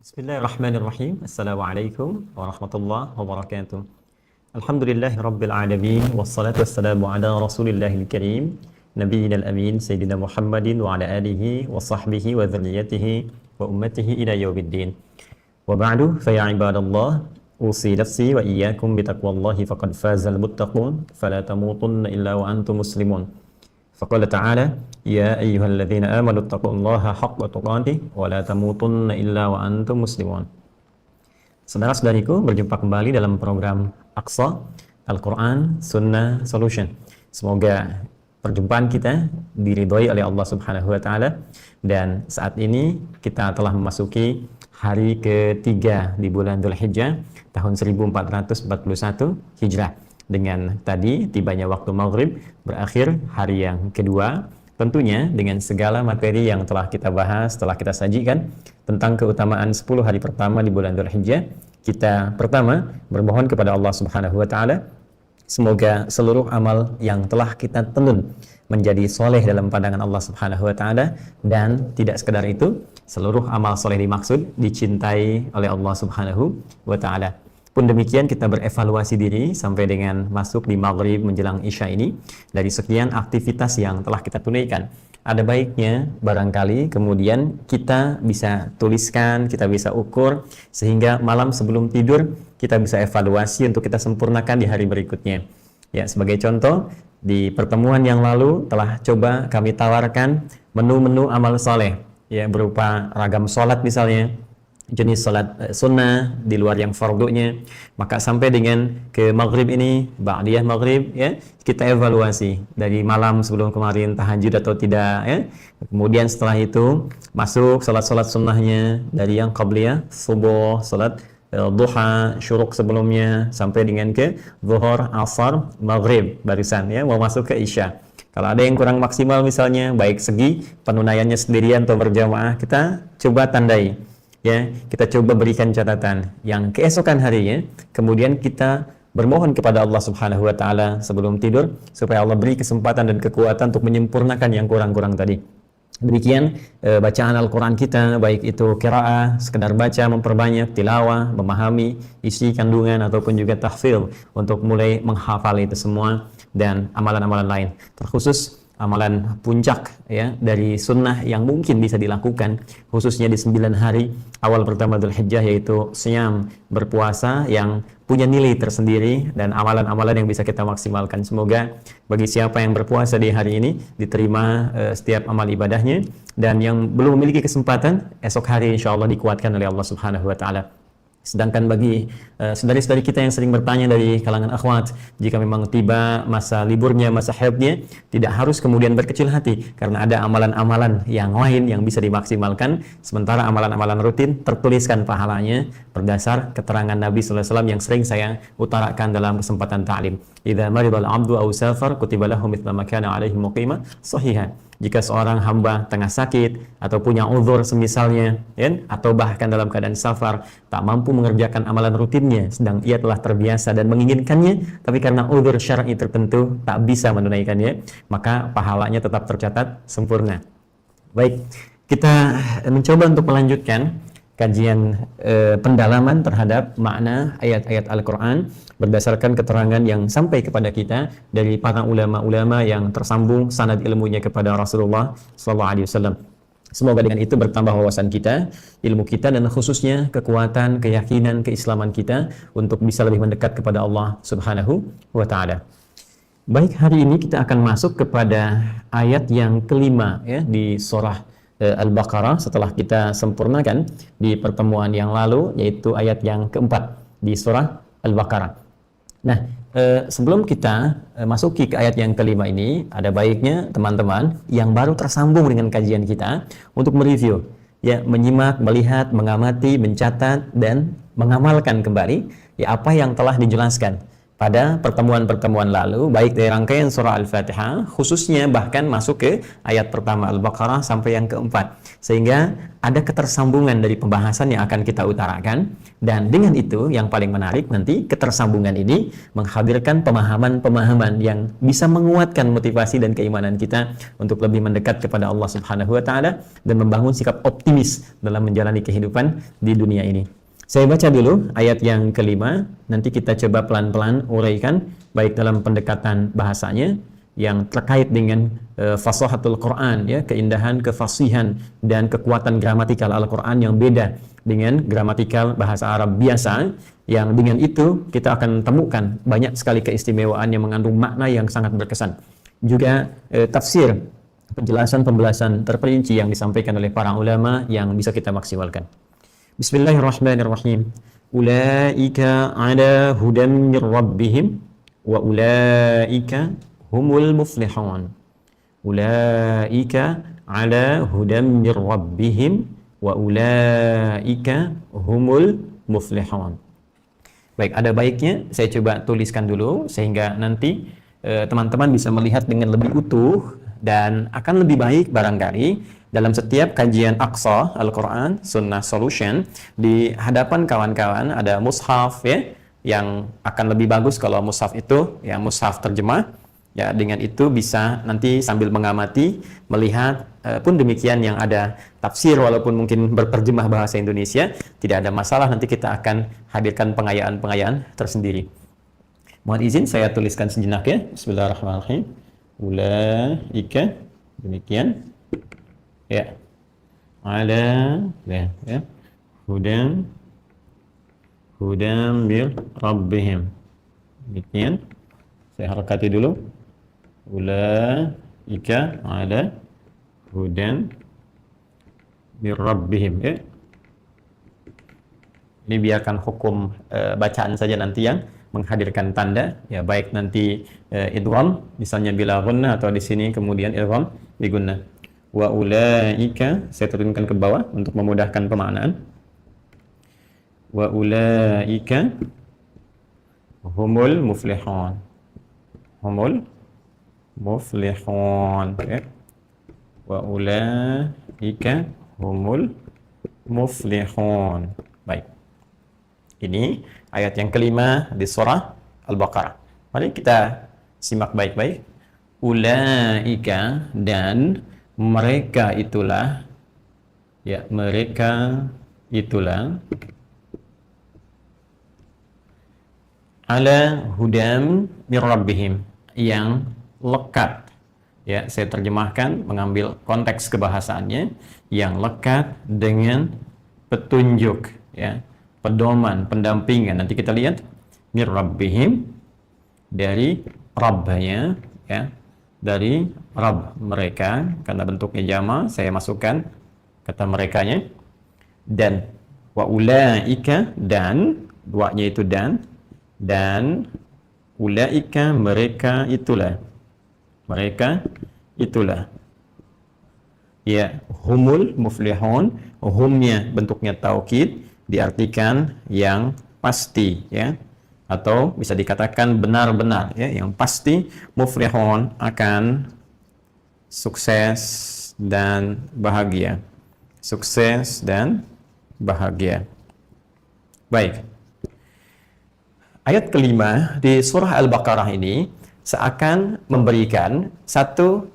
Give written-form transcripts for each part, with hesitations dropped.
Bismillahirrahmanirrahim. Assalamualaikum warahmatullahi wabarakatuh. Alhamdulillahi rabbil alamin. Wassalatu wassalamu ala rasulillahil karim. Nabiyina al-amin. Sayyidina Muhammadin wa ala alihi wa sahbihi wa dhurriyyatihi wa ummatihi ila yaumiddin. Wa ba'du, faya ibadallah. Usi nafsi wa iyyakum bitaqwallahi faqad fazal muttaqun. Fala tamutunna illa wa antum muslimun. Faqala ta'ala, ya ayyuhalladzina amanu taqullaha haqqa tuqatih wa la tamutunna illa wa antum muslimun. Saudara-saudariku, berjumpa kembali dalam program Aqsa Al-Quran Sunnah Solution. Semoga perjumpaan kita diridhoi oleh Allah Subhanahu wa taala, dan saat ini kita telah memasuki hari ketiga di bulan Dzulhijjah tahun 1441 Hijrah. Dengan tadi tibanya waktu maghrib, berakhir hari yang kedua, tentunya dengan segala materi yang telah kita bahas, telah kita sajikan tentang keutamaan 10 hari pertama di bulan Dzulhijjah. Kita pertama bermohon kepada Allah Subhanahu wa taala semoga seluruh amal yang telah kita tenun menjadi soleh dalam pandangan Allah Subhanahu wa taala, dan tidak sekedar itu, seluruh amal soleh dimaksud dicintai oleh Allah Subhanahu wa taala. Pun demikian, kita berevaluasi diri sampai dengan masuk di maghrib menjelang isya ini, dari sekian aktivitas yang telah kita tunaikan, ada baiknya barangkali kemudian kita bisa tuliskan, kita bisa ukur, sehingga malam sebelum tidur kita bisa evaluasi untuk kita sempurnakan di hari berikutnya. Ya, sebagai contoh, di pertemuan yang lalu telah coba kami tawarkan menu-menu amal soleh, ya, berupa ragam sholat misalnya, jenis salat sunnah di luar yang fardunya. Maka sampai dengan ke maghrib ini, ba'diyah maghrib, ya, kita evaluasi dari malam sebelum kemarin tahajud atau tidak, ya. Kemudian setelah itu masuk salat-salat sunnahnya dari yang qabliyah, subuh, salat duha, syuruk sebelumnya, sampai dengan ke zuhur, asar, maghrib barisan, ya, mau masuk ke isya. Kalau ada yang kurang maksimal misalnya, baik segi penunaiannya sendirian atau berjamaah, kita coba tandai. Ya, kita coba berikan catatan yang keesokan harinya, kemudian kita bermohon kepada Allah Subhanahu wa taala sebelum tidur supaya Allah beri kesempatan dan kekuatan untuk menyempurnakan yang kurang-kurang tadi. Demikian bacaan Al-Quran kita, baik itu qiraah, sekedar baca, memperbanyak tilawah, memahami isi kandungan, ataupun juga tahfidz untuk mulai menghafal itu semua, dan amalan-amalan lain. Terkhusus amalan puncak, ya, dari sunnah yang mungkin bisa dilakukan khususnya di 9 hari awal pertama Dzulhijjah, yaitu siyam, berpuasa yang punya nilai tersendiri dan amalan-amalan yang bisa kita maksimalkan. Semoga bagi siapa yang berpuasa di hari ini diterima setiap amal ibadahnya, dan yang belum memiliki kesempatan, esok hari insya Allah dikuatkan oleh Allah Subhanahu wa taala. Sedangkan bagi saudari-saudari kita yang sering bertanya dari kalangan akhwat, jika memang tiba masa liburnya, masa haidnya, tidak harus kemudian berkecil hati, karena ada amalan-amalan yang lain yang bisa dimaksimalkan, sementara amalan-amalan rutin tertuliskan pahalanya berdasar keterangan Nabi sallallahu alaihi wasallam yang sering saya utarakan dalam kesempatan ta'lim. Idza maridal 'abdu aw safar kutiba lahu mithla ma kana 'alaihi muqima sahihan. Jika seorang hamba tengah sakit atau punya uzur semisalnya, ya, atau bahkan dalam keadaan safar, tak mampu mengerjakan amalan rutinnya, sedang ia telah terbiasa dan menginginkannya, tapi karena uzur syar'i tertentu tak bisa menunaikannya, maka pahalanya tetap tercatat sempurna. Baik, kita mencoba untuk melanjutkan kajian pendalaman terhadap makna ayat-ayat Al-Quran berdasarkan keterangan yang sampai kepada kita dari para ulama-ulama yang tersambung sanad ilmunya kepada Rasulullah SAW. Semoga dengan itu bertambah wawasan kita, ilmu kita, dan khususnya kekuatan, keyakinan, keislaman kita untuk bisa lebih mendekat kepada Allah Subhanahu wa taala. Baik, hari ini kita akan masuk kepada ayat yang kelima, ya, di surah Al-Baqarah setelah kita sempurnakan di pertemuan yang lalu, yaitu ayat yang keempat di surah Al-Baqarah. Nah, sebelum kita masuki ke ayat yang kelima ini, ada baiknya teman-teman yang baru tersambung dengan kajian kita untuk mereview, ya, menyimak, melihat, mengamati, mencatat, dan mengamalkan kembali, ya, apa yang telah dijelaskan, pada pertemuan-pertemuan lalu, baik dari rangkaian surah Al-Fatihah, khususnya bahkan masuk ke ayat pertama Al-Baqarah sampai yang keempat. Sehingga ada ketersambungan dari pembahasan yang akan kita utarakan. Dan dengan itu, yang paling menarik nanti, ketersambungan ini menghadirkan pemahaman-pemahaman yang bisa menguatkan motivasi dan keimanan kita untuk lebih mendekat kepada Allah Subhanahu wa Ta'ala dan membangun sikap optimis dalam menjalani kehidupan di dunia ini. Saya baca dulu ayat yang kelima, nanti kita coba pelan-pelan uraikan, baik dalam pendekatan bahasanya, yang terkait dengan fasahatul Quran, ya, keindahan, kefasihan, dan kekuatan gramatikal Al-Quran yang beda dengan gramatikal bahasa Arab biasa, yang dengan itu kita akan temukan banyak sekali keistimewaan yang mengandung makna yang sangat berkesan. Juga tafsir, penjelasan-penjelasan terperinci yang disampaikan oleh para ulama yang bisa kita maksimalkan. Bismillahirrahmanirrahim. Ulaika ala hudan min rabbihim wa ulaika humul muflihun. Ulaika ala hudan min rabbihim wa ulaika humul muflihun. Baik, ada baiknya saya coba tuliskan dulu sehingga nanti teman-teman bisa melihat dengan lebih utuh dan akan lebih baik barangkali dalam setiap kajian Aqsa Al-Quran Sunnah Solution di hadapan kawan-kawan ada mushaf, ya, yang akan lebih bagus kalau mushaf itu yang mushaf terjemah, ya, dengan itu bisa nanti sambil mengamati melihat pun demikian yang ada tafsir walaupun mungkin berterjemah bahasa Indonesia tidak ada masalah, nanti kita akan hadirkan pengayaan-pengayaan tersendiri. Mohon izin saya tuliskan sejenak, ya. Bismillahirrahmanirrahim. Ulaika, demikian, ya, ala, ya, hudan mir rabbihim, demikian. Saya harakati dulu. Ulaika ala hudan mir rabbihim, ya. Ini biarkan hukum bacaan saja nanti yang menghadirkan tanda, ya, baik nanti idgham misalnya bila gunnah atau di sini kemudian idgham bi gunnah. Wa ulaika, saya turunkan ke bawah untuk memudahkan pemaknaan. Wa ulaika humul muflihun. Humul muflihun, ya. Wa ulaika humul muflihun. Baik. Ini ayat yang kelima di surah Al-Baqarah. Mari kita simak baik-baik. Ulaika, dan mereka itulah, ya, mereka itulah ala hudam min rabbihim, yang lekat, ya, saya terjemahkan mengambil konteks kebahasaannya, yang lekat dengan petunjuk, ya, pedoman, pendampingan. Nanti kita lihat mir rabbihim, dari rabbnya, ya, dari rabb mereka, karena bentuknya jama saya masukkan kata merekanya, dan wa ulaika, dan duanya itu dan ulaika, mereka itulah, ya, humul muflihun, humnya bentuknya taukid, diartikan yang pasti, ya, atau bisa dikatakan benar-benar, ya, yang pasti. Muflihun, akan sukses dan bahagia, sukses dan bahagia. Baik, ayat kelima di surah Al-Baqarah ini seakan memberikan satu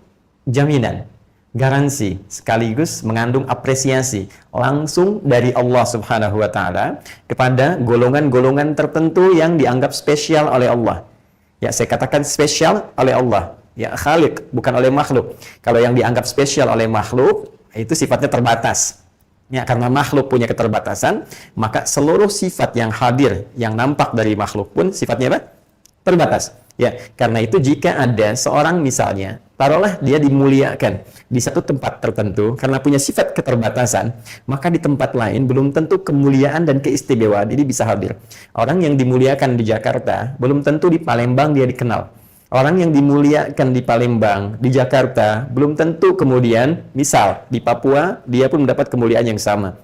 jaminan, garansi, sekaligus mengandung apresiasi langsung dari Allah Subhanahu wa Ta'ala kepada golongan-golongan tertentu yang dianggap spesial oleh Allah. Ya, saya katakan spesial oleh Allah, ya, Khaliq, bukan oleh makhluk. Kalau yang dianggap spesial oleh makhluk itu sifatnya terbatas. Ya, karena makhluk punya keterbatasan, maka seluruh sifat yang hadir, yang nampak dari makhluk pun sifatnya apa? Terbatas. Ya, karena itu jika ada seorang misalnya, taruhlah dia dimuliakan di satu tempat tertentu karena punya sifat keterbatasan, maka di tempat lain belum tentu kemuliaan dan keistimewaan ini bisa hadir. Orang yang dimuliakan di Jakarta, belum tentu di Palembang dia dikenal. Orang yang dimuliakan di Palembang, di Jakarta, belum tentu kemudian, misal di Papua, dia pun mendapat kemuliaan yang sama.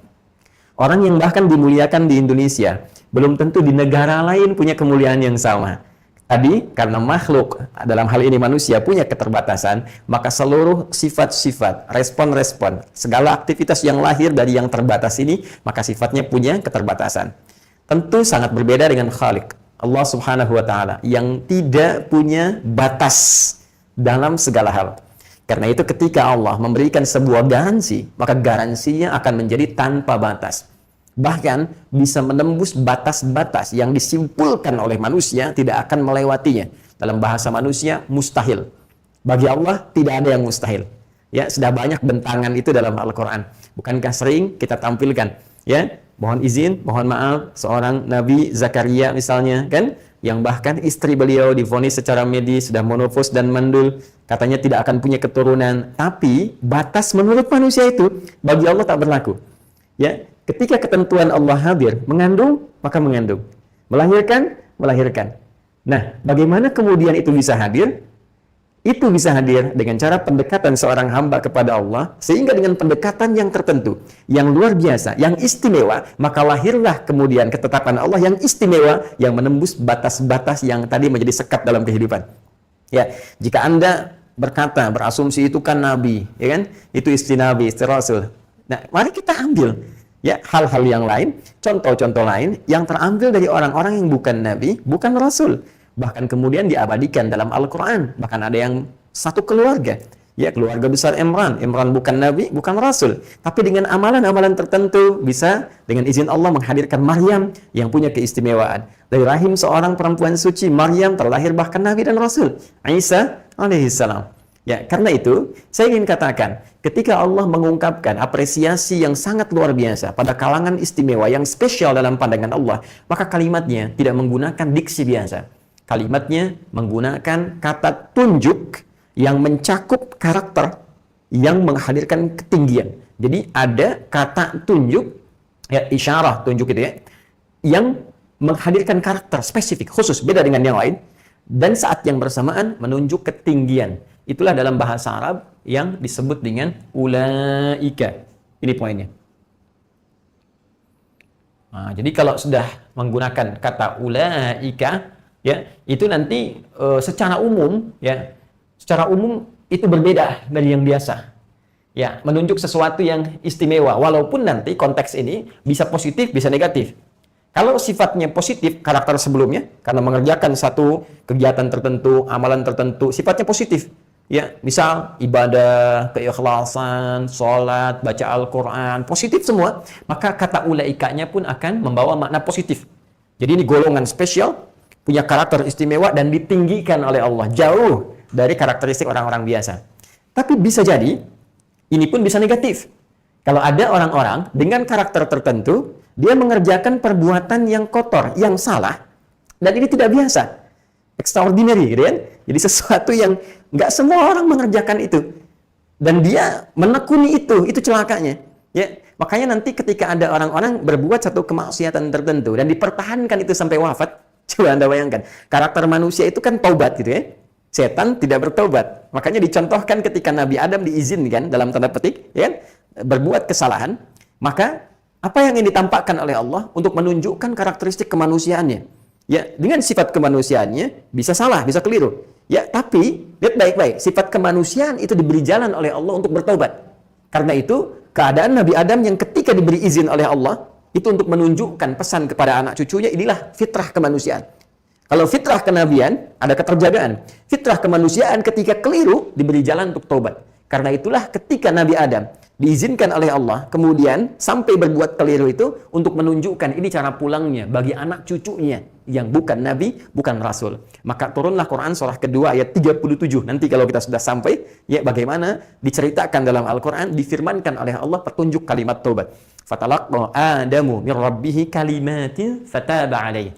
Orang yang bahkan dimuliakan di Indonesia, belum tentu di negara lain punya kemuliaan yang sama. Tadi karena makhluk dalam hal ini manusia punya keterbatasan, maka seluruh sifat-sifat, respon-respon, segala aktivitas yang lahir dari yang terbatas ini, maka sifatnya punya keterbatasan. Tentu sangat berbeda dengan Khalik, Allah Subhanahu wa taala yang tidak punya batas dalam segala hal. Karena itu ketika Allah memberikan sebuah garansi, maka garansinya akan menjadi tanpa batas. Bahkan bisa menembus batas-batas yang disimpulkan oleh manusia tidak akan melewatinya. Dalam bahasa manusia, mustahil. Bagi Allah tidak ada yang mustahil. Ya, sudah banyak bentangan itu dalam Al-Quran. Bukankah sering kita tampilkan? Ya, mohon izin, mohon maaf, seorang Nabi Zakaria misalnya, kan? Yang bahkan istri beliau divonis secara medis sudah menopause dan mandul, katanya tidak akan punya keturunan. Tapi batas menurut manusia itu bagi Allah tak berlaku. Ya, ketika ketentuan Allah hadir, mengandung maka mengandung, melahirkan melahirkan. Nah, bagaimana kemudian itu bisa hadir? Itu bisa hadir dengan cara pendekatan seorang hamba kepada Allah, sehingga dengan pendekatan yang tertentu, yang luar biasa, yang istimewa, maka lahirlah kemudian ketetapan Allah yang istimewa, yang menembus batas-batas yang tadi menjadi sekat dalam kehidupan. Ya, jika Anda berkata, berasumsi itu kan Nabi, ya kan? Itu isti Nabi, isti Rasul. Nah, mari kita ambil ya hal-hal yang lain, contoh-contoh lain yang terambil dari orang-orang yang bukan Nabi, bukan Rasul. Bahkan kemudian diabadikan dalam Al-Quran. Bahkan ada yang satu keluarga. Ya, keluarga besar Imran. Imran bukan Nabi, bukan Rasul. Tapi dengan amalan-amalan tertentu bisa dengan izin Allah menghadirkan Maryam yang punya keistimewaan. Dari rahim seorang perempuan suci, Maryam terlahir bahkan Nabi dan Rasul. Isa alaihissalam. Ya, karena itu saya ingin katakan, ketika Allah mengungkapkan apresiasi yang sangat luar biasa pada kalangan istimewa yang spesial dalam pandangan Allah, maka kalimatnya tidak menggunakan diksi biasa. Kalimatnya menggunakan kata tunjuk yang mencakup karakter yang menghadirkan ketinggian. Jadi ada kata tunjuk, ya isyarah tunjuk itu ya, yang menghadirkan karakter spesifik, khusus, beda dengan yang lain. Dan saat yang bersamaan menunjuk ketinggian. Itulah dalam bahasa Arab yang disebut dengan ulaika. Ini poinnya. Nah, jadi kalau sudah menggunakan kata ulaika, ya, itu nanti secara umum itu berbeda dari yang biasa. Ya, menunjuk sesuatu yang istimewa, walaupun nanti konteks ini bisa positif, bisa negatif. Kalau sifatnya positif, karakter sebelumnya karena mengerjakan satu kegiatan tertentu, amalan tertentu, sifatnya positif. Ya, misal ibadah, keikhlasan, sholat, baca Al-Quran, positif semua, maka kata ulaikanya pun akan membawa makna positif. Jadi ini golongan spesial, punya karakter istimewa dan ditinggikan oleh Allah, jauh dari karakteristik orang-orang biasa. Tapi bisa jadi, ini pun bisa negatif. Kalau ada orang-orang dengan karakter tertentu, dia mengerjakan perbuatan yang kotor, yang salah, dan ini tidak biasa. Extraordinary, gitu kan? Jadi sesuatu yang nggak semua orang mengerjakan itu. Dan dia menekuni itu celakanya. Ya, makanya nanti ketika ada orang-orang berbuat satu kemaksiatan tertentu, dan dipertahankan itu sampai wafat, coba Anda bayangkan, karakter manusia itu kan taubat gitu ya. Setan tidak bertobat. Makanya dicontohkan ketika Nabi Adam diizinkan dalam tanda petik, ya, berbuat kesalahan, maka apa yang ditampakkan oleh Allah untuk menunjukkan karakteristik kemanusiaannya. Ya, dengan sifat kemanusiaannya bisa salah, bisa keliru. Ya, tapi lihat baik-baik, sifat kemanusiaan itu diberi jalan oleh Allah untuk bertobat. Karena itu, keadaan Nabi Adam yang ketika diberi izin oleh Allah itu untuk menunjukkan pesan kepada anak cucunya, inilah fitrah kemanusiaan. Kalau fitrah kenabian, ada keterjagaan. Fitrah kemanusiaan ketika keliru, diberi jalan untuk taubat. Karena itulah ketika Nabi Adam diizinkan oleh Allah, kemudian sampai berbuat keliru itu untuk menunjukkan ini cara pulangnya bagi anak cucunya yang bukan Nabi, bukan Rasul. Maka turunlah Quran surah kedua ayat 37. Nanti kalau kita sudah sampai, ya bagaimana diceritakan dalam Al-Quran, difirmankan oleh Allah petunjuk kalimat taubat. Fatalaqa Adamu min rabbihi kalimatin fataba alaihi.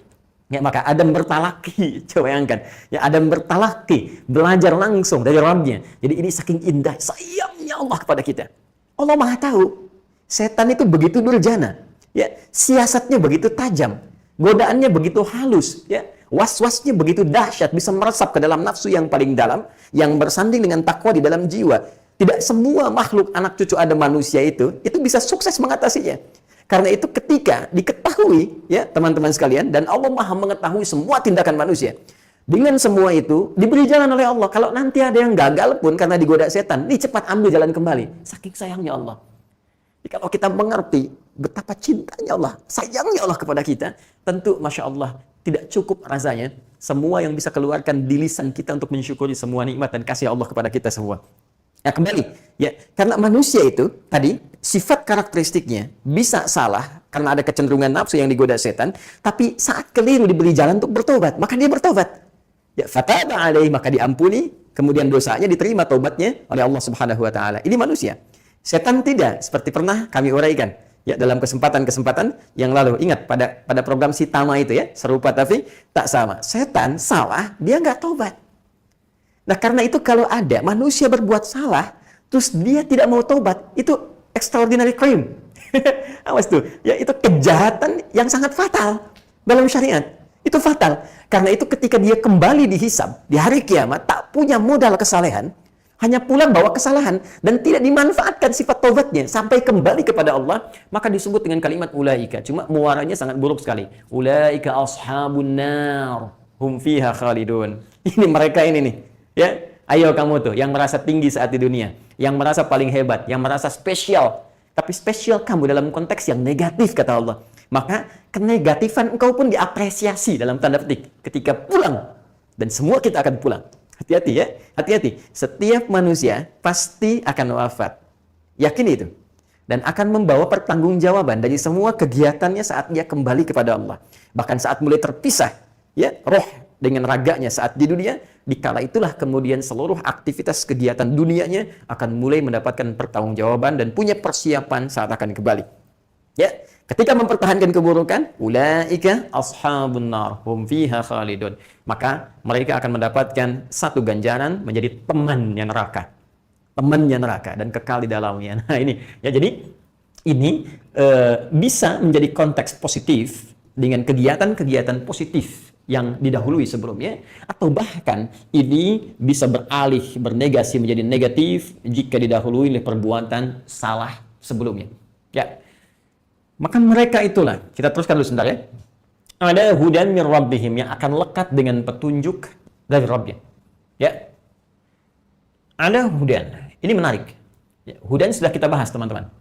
Ya, maka Adam bertalaki, coba bayangkan. Ya, Adam bertalaki, belajar langsung dari Rabbnya. Jadi ini saking indah, sayangnya Allah kepada kita. Allah Maha tahu. Setan itu begitu durjana. Ya, siasatnya begitu tajam. Godaannya begitu halus. Ya, was-wasnya begitu dahsyat, bisa meresap ke dalam nafsu yang paling dalam, yang bersanding dengan takwa di dalam jiwa. Tidak semua makhluk anak cucu Adam manusia itu bisa sukses mengatasinya. Karena itu ketika diketahui, ya teman-teman sekalian, dan Allah Maha mengetahui semua tindakan manusia, Dengan semua itu, diberi jalan oleh Allah. Kalau nanti ada yang gagal pun karena digoda setan, nih cepat ambil jalan kembali. Saking sayangnya Allah. Jadi kalau kita mengerti betapa cintanya Allah, sayangnya Allah kepada kita, tentu Masya Allah, tidak cukup rasanya semua yang bisa keluarkan di lisan kita untuk mensyukuri semua nikmat dan kasih Allah kepada kita semua. Nah kembali, ya karena manusia itu tadi sifat karakteristiknya bisa salah karena ada kecenderungan nafsu yang digoda setan, tapi saat keliru diberi jalan untuk bertobat, maka dia bertobat. Ya fataba alaihi, maka diampuni, kemudian dosanya diterima taubatnya oleh Allah Subhanahu wa taala. Ini manusia. Setan tidak, seperti pernah kami uraikan ya dalam kesempatan-kesempatan yang lalu. Ingat pada program Sitama itu ya, serupa tapi tak sama. Setan salah, dia nggak tobat. Nah karena itu kalau ada manusia berbuat salah, terus dia tidak mau tobat, itu extraordinary crime. Awas tuh, ya itu kejahatan yang sangat fatal dalam syariat. Itu fatal. Karena itu ketika dia kembali dihisab di hari kiamat, tak punya modal kesalehan, hanya pulang bawa kesalahan dan tidak dimanfaatkan sifat taubatnya sampai kembali kepada Allah, maka disebut dengan kalimat ulaika. Cuma muaranya sangat buruk sekali. Ulaika ashabun nar, hum fiha khalidun. Ini mereka ini nih. Ya, ayo kamu tuh yang merasa tinggi saat di dunia, yang merasa paling hebat, yang merasa spesial. Tapi spesial kamu dalam konteks yang negatif kata Allah. Maka kenegatifan engkau pun diapresiasi dalam tanda petik ketika pulang. Dan semua kita akan pulang. Hati-hati ya, hati-hati. Setiap manusia pasti akan wafat. Yakin itu. Dan akan membawa pertanggungjawaban dari semua kegiatannya saat dia kembali kepada Allah. Bahkan saat mulai terpisah, ya, roh dengan raganya saat di dunia, dikala itulah kemudian seluruh aktivitas kegiatan dunianya akan mulai mendapatkan pertanggungjawaban dan punya persiapan saat akan kembali. Ya, ketika mempertahankan keburukan, ulaika ashabun nar, hum fiha khalidun. Maka mereka akan mendapatkan satu ganjaran menjadi temannya neraka. Temannya neraka dan kekal di dalamnya. Nah, ini ya jadi ini bisa menjadi konteks positif dengan kegiatan-kegiatan positif yang didahului sebelumnya, atau bahkan ini bisa beralih, bernegasi menjadi negatif jika didahului oleh perbuatan salah sebelumnya. Ya, maka mereka itulah, kita teruskan dulu sebentar ya. Ada hudan min rabbihim, yang akan lekat dengan petunjuk dari Rabbnya. Ya, ada hudan. Ini menarik. Ya, hudan sudah kita bahas teman-teman.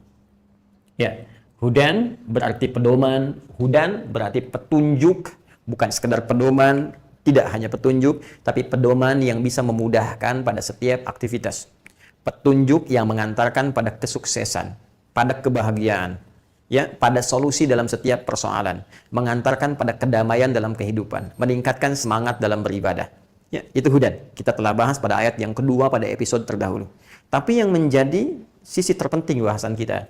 Ya, hudan berarti pedoman, hudan berarti petunjuk. Bukan sekedar pedoman, tidak hanya petunjuk, tapi pedoman yang bisa memudahkan pada setiap aktivitas. Petunjuk yang mengantarkan pada kesuksesan, pada kebahagiaan, ya, pada solusi dalam setiap persoalan, mengantarkan pada kedamaian dalam kehidupan, meningkatkan semangat dalam beribadah. Ya, itu hudan. Kita telah bahas pada ayat yang kedua pada episode terdahulu. Tapi yang menjadi sisi terpenting bahasan kita,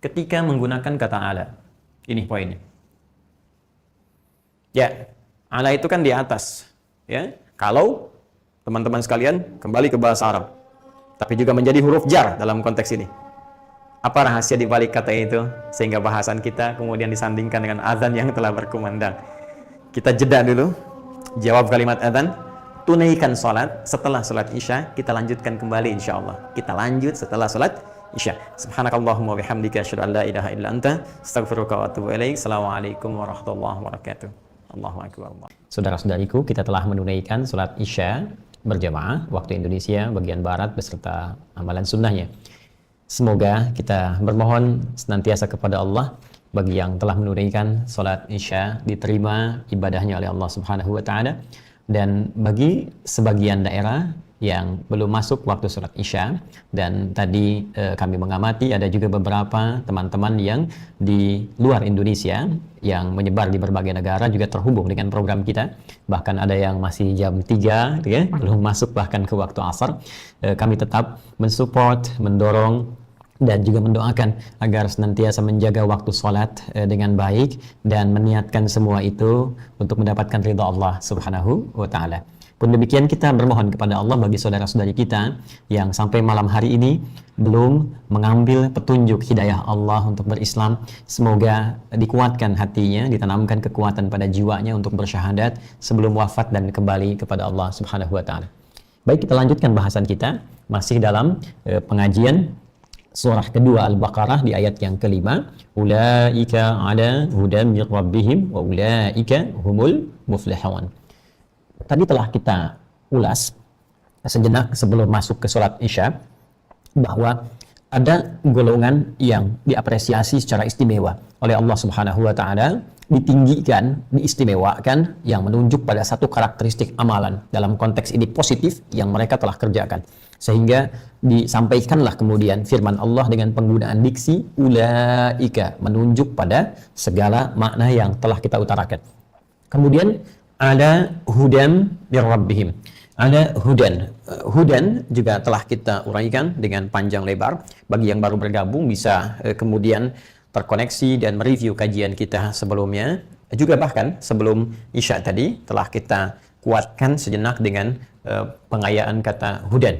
ketika menggunakan kata ala, ini poinnya. Ya, ala itu kan di atas. Ya, kalau teman-teman sekalian kembali ke bahasa Arab, tapi juga menjadi huruf jar dalam konteks ini. Apa rahasia di balik kata itu sehingga bahasan kita kemudian disandingkan dengan azan yang telah berkumandang? Kita jeda dulu, jawab kalimat azan, tunaikan sholat. Setelah sholat isya kita lanjutkan kembali insya Allah. Kita lanjut setelah sholat isya. Subhanakallahumma bihamdika asyhadu an la ilaha illa anta astaghfiruka wa atubu ilaik. Assalamualaikum warahmatullahi wabarakatuh. Allahu akbar. Saudara-saudariku, kita telah menunaikan sholat isya berjamaah waktu Indonesia bagian barat beserta amalan sunnahnya. Semoga kita bermohon senantiasa kepada Allah bagi yang telah menunaikan sholat isya diterima ibadahnya oleh Allah Subhanahu wa taala, dan bagi sebagian daerah yang belum masuk waktu sholat isya, dan tadi kami mengamati ada juga beberapa teman-teman yang di luar Indonesia yang menyebar di berbagai negara juga terhubung dengan program kita, bahkan ada yang masih jam 3 ya, belum masuk bahkan ke waktu asar. Kami tetap mensupport, mendorong dan juga mendoakan agar senantiasa menjaga waktu sholat dengan baik dan meniatkan semua itu untuk mendapatkan ridha Allah Subhanahu wa taala. Pun demikian kita bermohon kepada Allah bagi saudara-saudari kita yang sampai malam hari ini belum mengambil petunjuk hidayah Allah untuk berislam. Semoga dikuatkan hatinya, ditanamkan kekuatan pada jiwanya untuk bersyahadat sebelum wafat dan kembali kepada Allah Subhanahu wa taala. Baik, kita lanjutkan bahasan kita masih dalam pengajian surah kedua Al-Baqarah di ayat yang kelima. Ulaika ala hudan min rabbihim wa ulaika humul muflihun. Tadi telah kita ulas sejenak sebelum masuk ke sholat Isya bahwa ada golongan yang diapresiasi secara istimewa oleh Allah Subhanahu wa taala, ditinggikan, diistimewakan, yang menunjuk pada satu karakteristik amalan dalam konteks ini positif yang mereka telah kerjakan. Sehingga disampaikanlah kemudian firman Allah dengan penggunaan diksi ulaika, menunjuk pada segala makna yang telah kita utarakan. Kemudian ada hudan mir rabbihim. Ada hudan. Hudan juga telah kita uraikan dengan panjang lebar. Bagi yang baru bergabung bisa kemudian terkoneksi dan mereview kajian kita sebelumnya. Juga bahkan sebelum Isya tadi telah kita kuatkan sejenak dengan pengayaan kata hudan.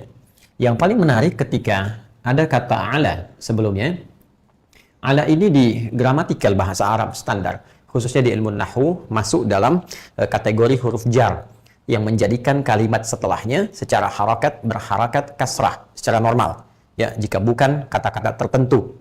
Yang paling menarik ketika ada kata ala sebelumnya. Ala ini di gramatikal bahasa Arab standar, khususnya di ilmu nahwu, masuk dalam kategori huruf jar yang menjadikan kalimat setelahnya secara harakat berharakat kasrah secara normal. Ya, jika bukan kata-kata tertentu,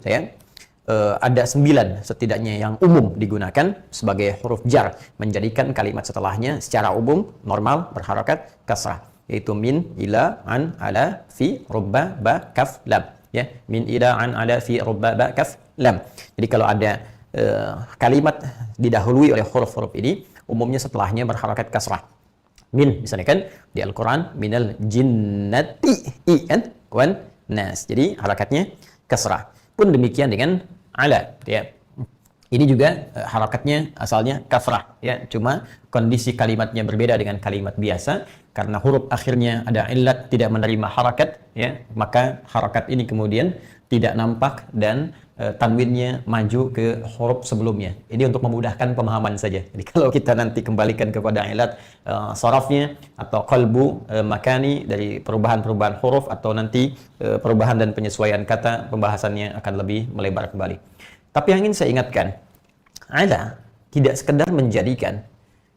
ada 9 setidaknya yang umum digunakan sebagai huruf jar, menjadikan kalimat setelahnya secara umum normal berharakat kasrah, yaitu min, ila, an, ala, fi, rubba, ba, kaf, lam. Ya, min, ila, an, ala, fi, rubba, ba, kaf, lam. Jadi kalau ada kalimat didahului oleh huruf-huruf ini, umumnya setelahnya berharakat kasrah. Min, misalnya kan di Al-Quran, minal jinnati i'an wan nas. Jadi harakatnya kasrah. Pun demikian dengan ala. Ya. Ini juga harakatnya asalnya kasrah. Ya. Cuma kondisi kalimatnya berbeda dengan kalimat biasa. Karena huruf akhirnya ada illat tidak menerima harakat. Ya. Maka harakat ini kemudian tidak nampak dan tanwinnya maju ke huruf sebelumnya. Ini untuk memudahkan pemahaman saja. Jadi kalau kita nanti kembalikan kepada ilat sarafnya atau qalbu makani dari perubahan-perubahan huruf atau nanti perubahan dan penyesuaian kata, pembahasannya akan lebih melebar kembali. Tapi yang ingin saya ingatkan, ala tidak sekedar menjadikan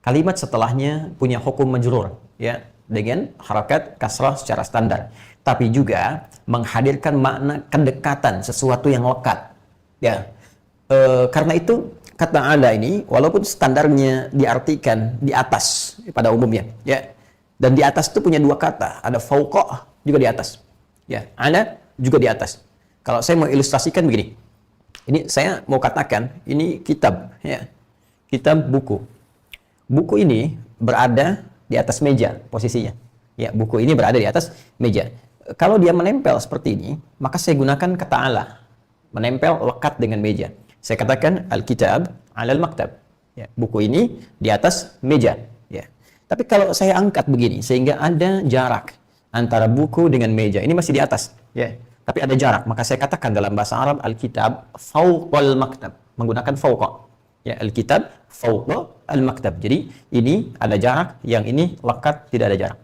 kalimat setelahnya punya hukum majrur, ya, dengan harakat kasrah secara standar, tapi juga menghadirkan makna kedekatan, sesuatu yang lekat. Ya, karena itu kata ala ini walaupun standarnya diartikan di atas pada umumnya, ya, dan di atas itu punya 2 kata, ada fauqa juga di atas, ya, ala juga di atas. Kalau saya mau ilustrasikan begini, ini saya mau katakan ini kitab, ya, kitab buku. Buku ini berada di atas meja posisinya, ya, buku ini berada di atas meja. Kalau dia menempel seperti ini, maka saya gunakan kata ala. Menempel lekat dengan meja. Saya katakan al-kitab alal maktab. Ya, buku ini di atas meja. Ya. Tapi kalau saya angkat begini, sehingga ada jarak antara buku dengan meja, ini masih di atas. Ya. Tapi ada jarak, maka saya katakan dalam bahasa Arab al-kitab fawqal maktab. Menggunakan fawqa. Ya, al-kitab fawqa al-maktab. Jadi ini ada jarak, yang ini lekat, tidak ada jarak.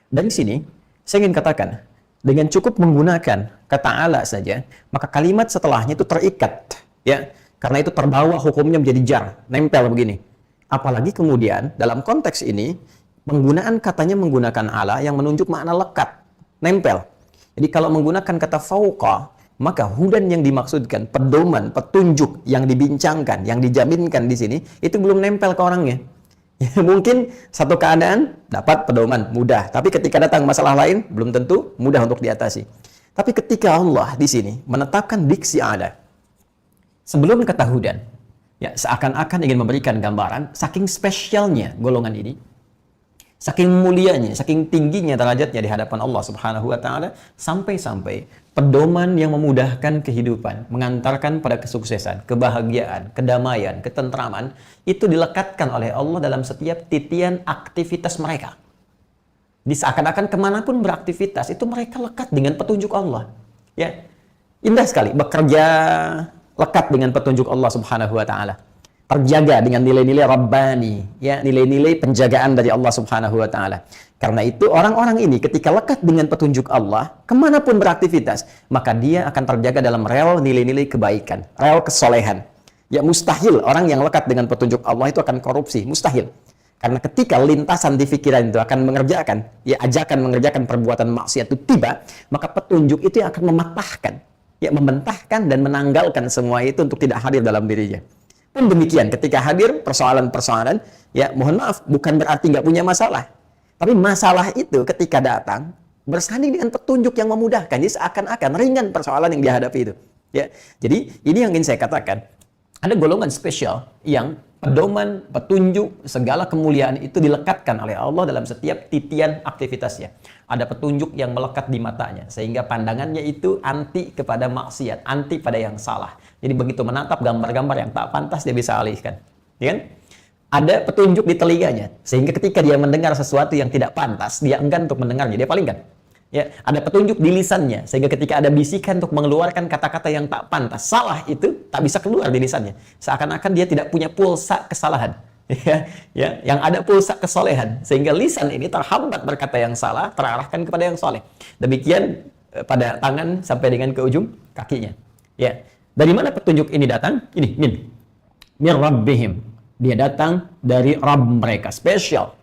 Dari sini, saya ingin katakan, dengan cukup menggunakan kata ala saja, maka kalimat setelahnya itu terikat, ya, karena itu terbawa hukumnya menjadi jar, nempel begini. Apalagi kemudian dalam konteks ini penggunaan katanya menggunakan ala yang menunjuk makna lekat, nempel. Jadi kalau menggunakan kata fauqa, maka hudan yang dimaksudkan, pedoman, petunjuk yang dibincangkan, yang dijaminkan di sini itu belum nempel ke orangnya. Ya, mungkin satu keadaan dapat pedoman mudah, tapi ketika datang masalah lain belum tentu mudah untuk diatasi. Tapi ketika Allah di sini menetapkan diksi ada sebelum kata hudan, ya, seakan-akan ingin memberikan gambaran saking spesialnya golongan ini, saking mulianya, saking tingginya derajatnya di hadapan Allah Subhanahu wa taala, sampai-sampai pedoman yang memudahkan kehidupan, mengantarkan pada kesuksesan, kebahagiaan, kedamaian, ketentraman, itu dilekatkan oleh Allah dalam setiap titian aktivitas mereka. Di seakan-akan kemanapun beraktivitas, itu mereka lekat dengan petunjuk Allah. Ya, indah sekali bekerja lekat dengan petunjuk Allah Subhanahu wa taala. Terjaga dengan nilai-nilai Rabbani, ya, nilai-nilai penjagaan dari Allah Subhanahu wa taala. Karena itu orang-orang ini ketika lekat dengan petunjuk Allah, kemanapun beraktivitas, maka dia akan terjaga dalam rel nilai-nilai kebaikan, rel kesolehan. Ya, mustahil orang yang lekat dengan petunjuk Allah itu akan korupsi, mustahil. Karena ketika lintasan di pikiran itu akan mengerjakan, ya, ajakan mengerjakan perbuatan maksiat itu tiba, maka petunjuk itu yang akan mematahkan, ya, membentahkan dan menanggalkan semua itu untuk tidak hadir dalam dirinya. Pun demikian, ketika hadir persoalan-persoalan, ya mohon maaf, bukan berarti nggak punya masalah. Tapi masalah itu ketika datang, bersanding dengan petunjuk yang memudahkan. Jadi seakan-akan ringan persoalan yang dihadapi itu. Ya, jadi ini yang ingin saya katakan. Ada golongan spesial yang pedoman, petunjuk, segala kemuliaan itu dilekatkan oleh Allah dalam setiap titian aktivitasnya. Ada petunjuk yang melekat di matanya, sehingga pandangannya itu anti kepada maksiat, anti pada yang salah. Jadi begitu menatap gambar-gambar yang tak pantas, dia bisa alihkan. Ya kan? Ada petunjuk di telinganya, sehingga ketika dia mendengar sesuatu yang tidak pantas, dia enggan untuk mendengarnya, dia palingkan. Ya, ada petunjuk di lisannya, sehingga ketika ada bisikan untuk mengeluarkan kata-kata yang tak pantas, salah itu tak bisa keluar di lisannya. Seakan-akan dia tidak punya pulsa kesalahan. Ya, yang ada pulsa kesolehan, sehingga lisan ini terhambat berkata yang salah, terarahkan kepada yang soleh. Demikian pada tangan sampai dengan ke ujung kakinya. Ya, dari mana petunjuk ini datang? Ini, min rabbihim. Dia datang dari Rabb mereka, spesial.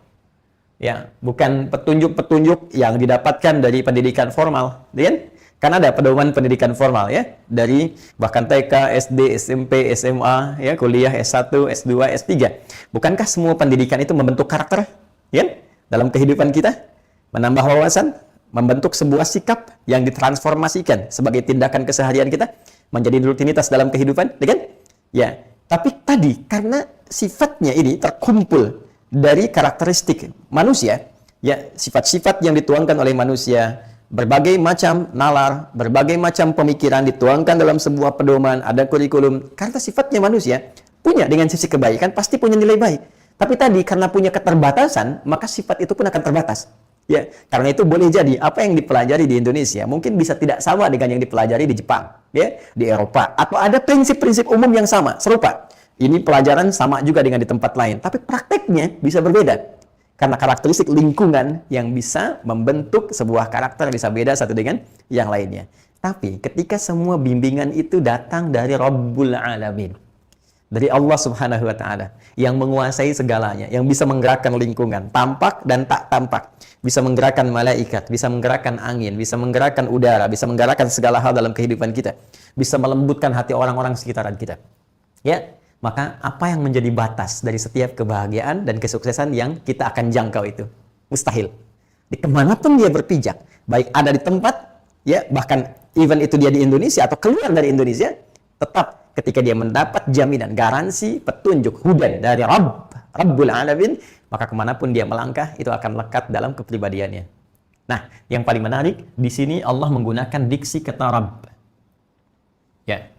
Ya, bukan petunjuk-petunjuk yang didapatkan dari pendidikan formal, kan? Kan ada pedoman pendidikan formal ya, dari bahkan TK, SD, SMP, SMA, ya, kuliah S1, S2, S3. Bukankah semua pendidikan itu membentuk karakter, ya, dalam kehidupan kita, menambah wawasan, membentuk sebuah sikap yang ditransformasikan sebagai tindakan keseharian kita menjadi rutinitas dalam kehidupan, ya kan? Ya, tapi tadi karena sifatnya ini terkumpul dari karakteristik manusia, ya, sifat-sifat yang dituangkan oleh manusia, berbagai macam nalar, berbagai macam pemikiran dituangkan dalam sebuah pedoman, ada kurikulum. Karena sifatnya manusia punya dengan sisi kebaikan, pasti punya nilai baik. Tapi tadi karena punya keterbatasan, maka sifat itu pun akan terbatas. Ya, karena itu boleh jadi apa yang dipelajari di Indonesia mungkin bisa tidak sama dengan yang dipelajari di Jepang, ya, di Eropa, atau ada prinsip-prinsip umum yang sama, serupa. Ini pelajaran sama juga dengan di tempat lain, tapi prakteknya bisa berbeda. Karena karakteristik lingkungan yang bisa membentuk sebuah karakter bisa beda satu dengan yang lainnya. Tapi ketika semua bimbingan itu datang dari Rabbul Alamin, dari Allah Subhanahu wa Ta'ala, yang menguasai segalanya, yang bisa menggerakkan lingkungan, tampak dan tak tampak, bisa menggerakkan malaikat, bisa menggerakkan angin, bisa menggerakkan udara, bisa menggerakkan segala hal dalam kehidupan kita, bisa melembutkan hati orang-orang sekitaran kita. Ya, maka apa yang menjadi batas dari setiap kebahagiaan dan kesuksesan yang kita akan jangkau itu? Mustahil. Di kemanapun dia berpijak, baik ada di tempat, ya, bahkan even itu dia di Indonesia atau keluar dari Indonesia, tetap ketika dia mendapat jaminan, garansi, petunjuk, hudan dari Rabbul Alamin, maka kemanapun dia melangkah, itu akan lekat dalam kepribadiannya. Nah, yang paling menarik, di sini Allah menggunakan diksi kata Rabb. Ya.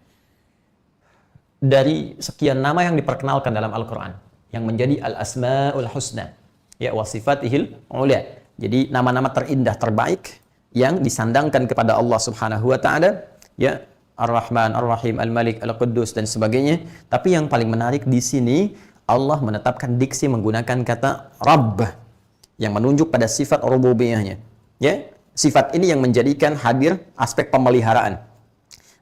Dari sekian nama yang diperkenalkan dalam Al-Quran, yang menjadi Al-Asma'ul Husna, ya, wa sifatihil ula. Jadi nama-nama terindah, terbaik, yang disandangkan kepada Allah Subhanahu wa Ta'ala, ya, Ar-Rahman, Ar-Rahim, Al-Malik, Al-Quddus, dan sebagainya. Tapi yang paling menarik di sini, Allah menetapkan diksi menggunakan kata Rabb, yang menunjuk pada sifat rububiyahnya. Ya, sifat ini yang menjadikan hadir aspek pemeliharaan.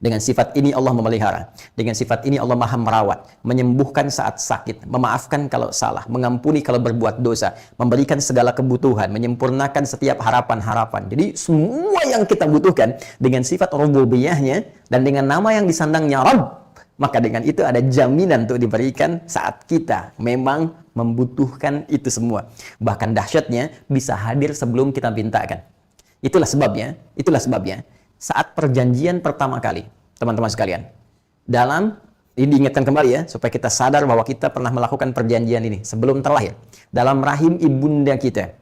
Dengan sifat ini Allah memelihara. Dengan sifat ini Allah maha merawat, menyembuhkan saat sakit, memaafkan kalau salah, mengampuni kalau berbuat dosa, memberikan segala kebutuhan, menyempurnakan setiap harapan-harapan. Jadi semua yang kita butuhkan dengan sifat rububiyahnya dan dengan nama yang disandangnya Rabb, maka dengan itu ada jaminan untuk diberikan saat kita memang membutuhkan itu semua. Bahkan dahsyatnya bisa hadir sebelum kita mintakan. Itulah sebabnya saat perjanjian pertama kali, teman-teman sekalian, dalam ini diingatkan kembali ya, supaya kita sadar bahwa kita pernah melakukan perjanjian ini sebelum terlahir, dalam rahim ibunda kita,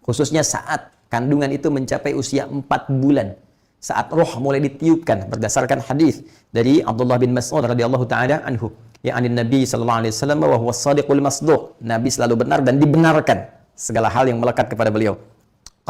khususnya saat kandungan itu mencapai usia 4 bulan, saat roh mulai ditiupkan, berdasarkan hadis dari Abdullah bin Mas'ud radhiyallahu taala anhu, ya, anin Nabi sallallahu alaihi wasallam wa huwa shadiqul masduq, Nabi selalu benar dan dibenarkan segala hal yang melekat kepada beliau.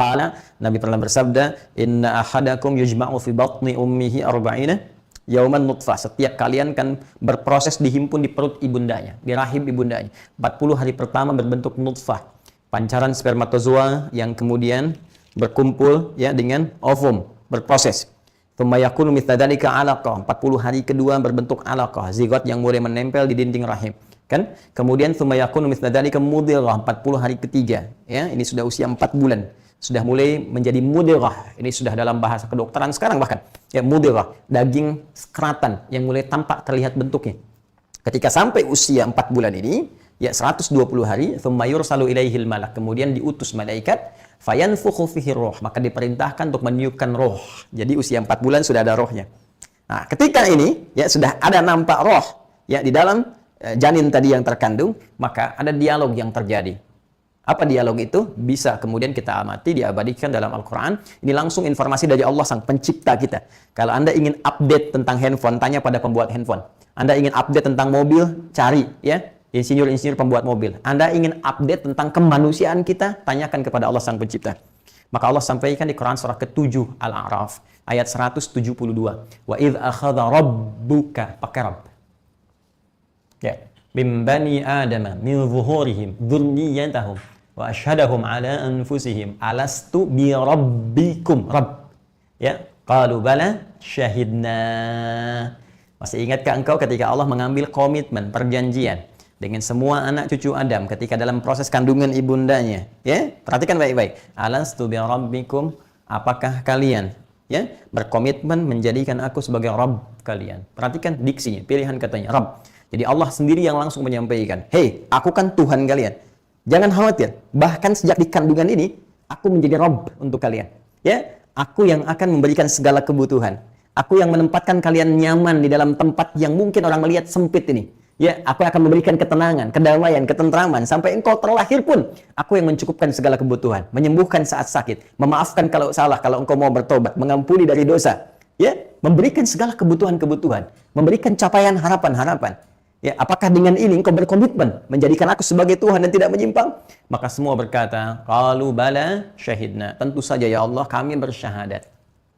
Qala, Nabi pernah bersabda, inna ahadakum yujma'u fi batni ummihi arba'ina yauman nutfah. Setiap kalian kan berproses dihimpun di perut ibundanya, di rahim ibundanya. 40 hari pertama berbentuk nutfah, pancaran spermatozoa yang kemudian berkumpul, ya, dengan ovum, berproses. Tsumma yakunu mithla dzalika 'alaqah. 40 hari kedua berbentuk 'alaqah, zigot yang mulai menempel di dinding rahim. Kan? Kemudian tsumma yakunu mithla dzalika mudghah. 40 hari ketiga, ya, ini sudah usia 4 bulan. Sudah mulai menjadi mudghah. Ini sudah dalam bahasa kedokteran sekarang bahkan. Ya, mudghah, daging sekratan yang mulai tampak terlihat bentuknya. Ketika sampai usia 4 bulan ini, ya 120 hari, thumma yursalu ilaihil malak, kemudian diutus malaikat, fayanfukhu fihi roh, maka diperintahkan untuk meniupkan roh. Jadi usia 4 bulan sudah ada rohnya. Nah, ketika ini ya sudah ada nampak roh ya di dalam janin tadi yang terkandung, maka ada dialog yang terjadi. Apa dialog itu? Bisa kemudian kita amati, diabadikan dalam Al-Quran. Ini langsung informasi dari Allah sang pencipta kita. Kalau Anda ingin update tentang handphone, tanya pada pembuat handphone. Anda ingin update tentang mobil, cari ya insinyur-insinyur pembuat mobil. Anda ingin update tentang kemanusiaan kita, tanyakan kepada Allah sang pencipta. Maka Allah sampaikan di Quran surah ke-7 Al-A'raf ayat 172. Wa idh akhadha rabbuka, pakai Rabb. Ya, min bani adama min zuhurihim dzurriyyatahum wa asyhadahum ala anfusihim alastu bi rabbikum, Rabb. Ya, qalu bala syahidna. Masih ingatkah engkau ketika Allah mengambil komitmen perjanjian dengan semua anak cucu Adam ketika dalam proses kandungan ibundanya? Ya, perhatikan baik-baik. Alastu bi rabbikum, apakah kalian ya berkomitmen menjadikan aku sebagai Rabb kalian? Perhatikan diksinya, pilihan katanya Rabb. Jadi Allah sendiri yang langsung menyampaikan, "Hei, aku kan Tuhan kalian. Jangan khawatir. Bahkan sejak di kandungan ini, aku menjadi Rabb untuk kalian. Ya, aku yang akan memberikan segala kebutuhan. Aku yang menempatkan kalian nyaman di dalam tempat yang mungkin orang melihat sempit ini. Ya, aku akan memberikan ketenangan, kedamaian, ketentraman sampai engkau terlahir pun. Aku yang mencukupkan segala kebutuhan, menyembuhkan saat sakit, memaafkan kalau salah, kalau engkau mau bertobat, mengampuni dari dosa. Ya, memberikan segala kebutuhan-kebutuhan, memberikan capaian harapan-harapan. Ya, apakah dengan ini engkau berkomitmen menjadikan aku sebagai Tuhan dan tidak menyimpang?" Maka semua berkata, "Qalu bala syahidna." Tentu saja ya Allah, kami bersyahadat.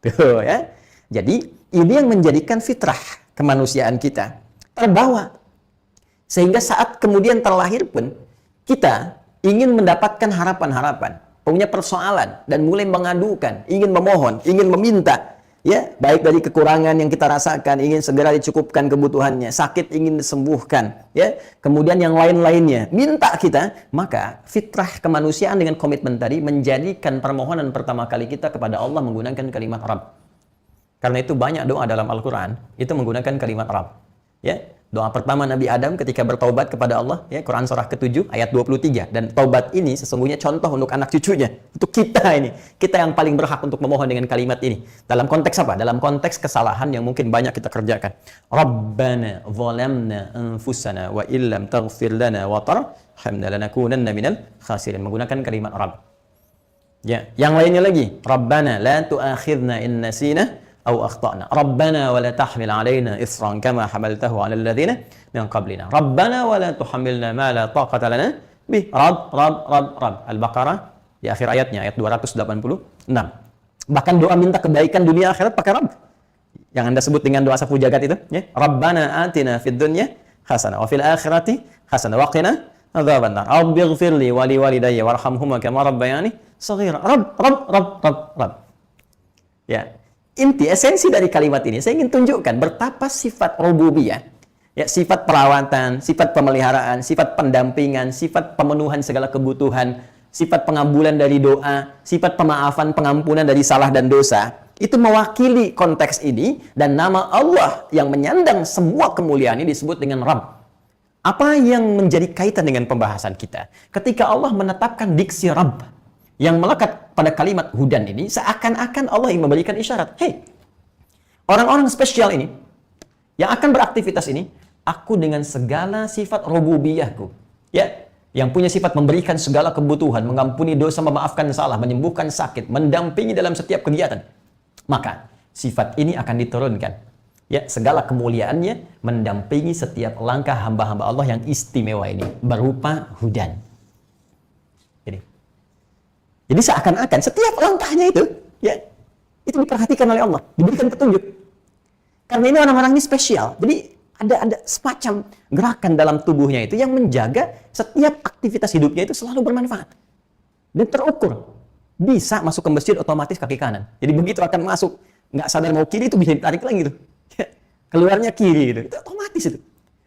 Tuh ya. Jadi, ini yang menjadikan fitrah kemanusiaan kita terbawa. Sehingga saat kemudian terlahir pun, kita ingin mendapatkan harapan-harapan, punya persoalan, dan mulai mengadukan, ingin memohon, ingin meminta. Ya, baik dari kekurangan yang kita rasakan, ingin segera dicukupkan kebutuhannya, sakit ingin disembuhkan, ya, kemudian yang lain-lainnya, minta kita, maka fitrah kemanusiaan dengan komitmen tadi menjadikan permohonan pertama kali kita kepada Allah menggunakan kalimat Rabb. Karena itu banyak doa dalam Al-Quran, itu menggunakan kalimat Rabb. Ya, doa pertama Nabi Adam ketika bertaubat kepada Allah, ya, Quran surah ke-7 ayat 23. Dan taubat ini sesungguhnya contoh untuk anak cucunya, untuk kita ini. Kita yang paling berhak untuk memohon dengan kalimat ini. Dalam konteks apa? Dalam konteks kesalahan yang mungkin banyak kita kerjakan. Rabbana zalamna anfusana wa illam taghfir lana wa tarhamna lanakunanna minal khasirin. Menggunakan kalimat Rabb. Ya, yang lainnya lagi. Rabbana la tu'akhidna in nasina أو أخطأنا ربنا ولا تحمل علينا إصرا كما حملته على الذين من قبلنا ربنا ولا تحملنا ما لا طاقة لنا به رب Al-Baqarah di akhir ayatnya ayat 286. Bahkan doa minta kebaikan dunia akhirat pakai Rabb yang Anda sebut dengan doa sapu jagat itu ya. Rabbana atina fid dunya hasanah wa fil akhirati hasanah wa qina adzabannar rabbighfirli wa liwalidayya warhamhuma kama rabbayani shaghira. Rabb. Ya. Inti, esensi dari kalimat ini, saya ingin tunjukkan betapa sifat rububiyah, ya, sifat perawatan, sifat pemeliharaan, sifat pendampingan, sifat pemenuhan segala kebutuhan, sifat pengabulan dari doa, sifat pemaafan, pengampunan dari salah dan dosa, itu mewakili konteks ini, dan nama Allah yang menyandang semua kemuliaan ini disebut dengan Rabb. Apa yang menjadi kaitan dengan pembahasan kita? Ketika Allah menetapkan diksi Rabb, yang melekat pada kalimat hudan ini, seakan-akan Allah yang memberikan isyarat. Hei, orang-orang spesial ini, yang akan beraktivitas ini, aku dengan segala sifat rububiyahku, ya, yang punya sifat memberikan segala kebutuhan, mengampuni dosa, memaafkan salah, menyembuhkan sakit, mendampingi dalam setiap kegiatan. Maka, sifat ini akan diturunkan. Ya, segala kemuliaannya mendampingi setiap langkah hamba-hamba Allah yang istimewa ini, berupa hudan. Jadi seakan-akan setiap langkahnya itu, ya, itu diperhatikan oleh Allah, diberikan petunjuk. Karena ini orang-orang ini spesial. Jadi ada semacam gerakan dalam tubuhnya itu yang menjaga setiap aktivitas hidupnya itu selalu bermanfaat dan terukur. Bisa masuk ke masjid otomatis kaki kanan. Jadi begitu akan masuk, nggak sadar mau kiri itu bisa ditarik lagi tuh. Keluarnya kiri gitu. Itu otomatis itu.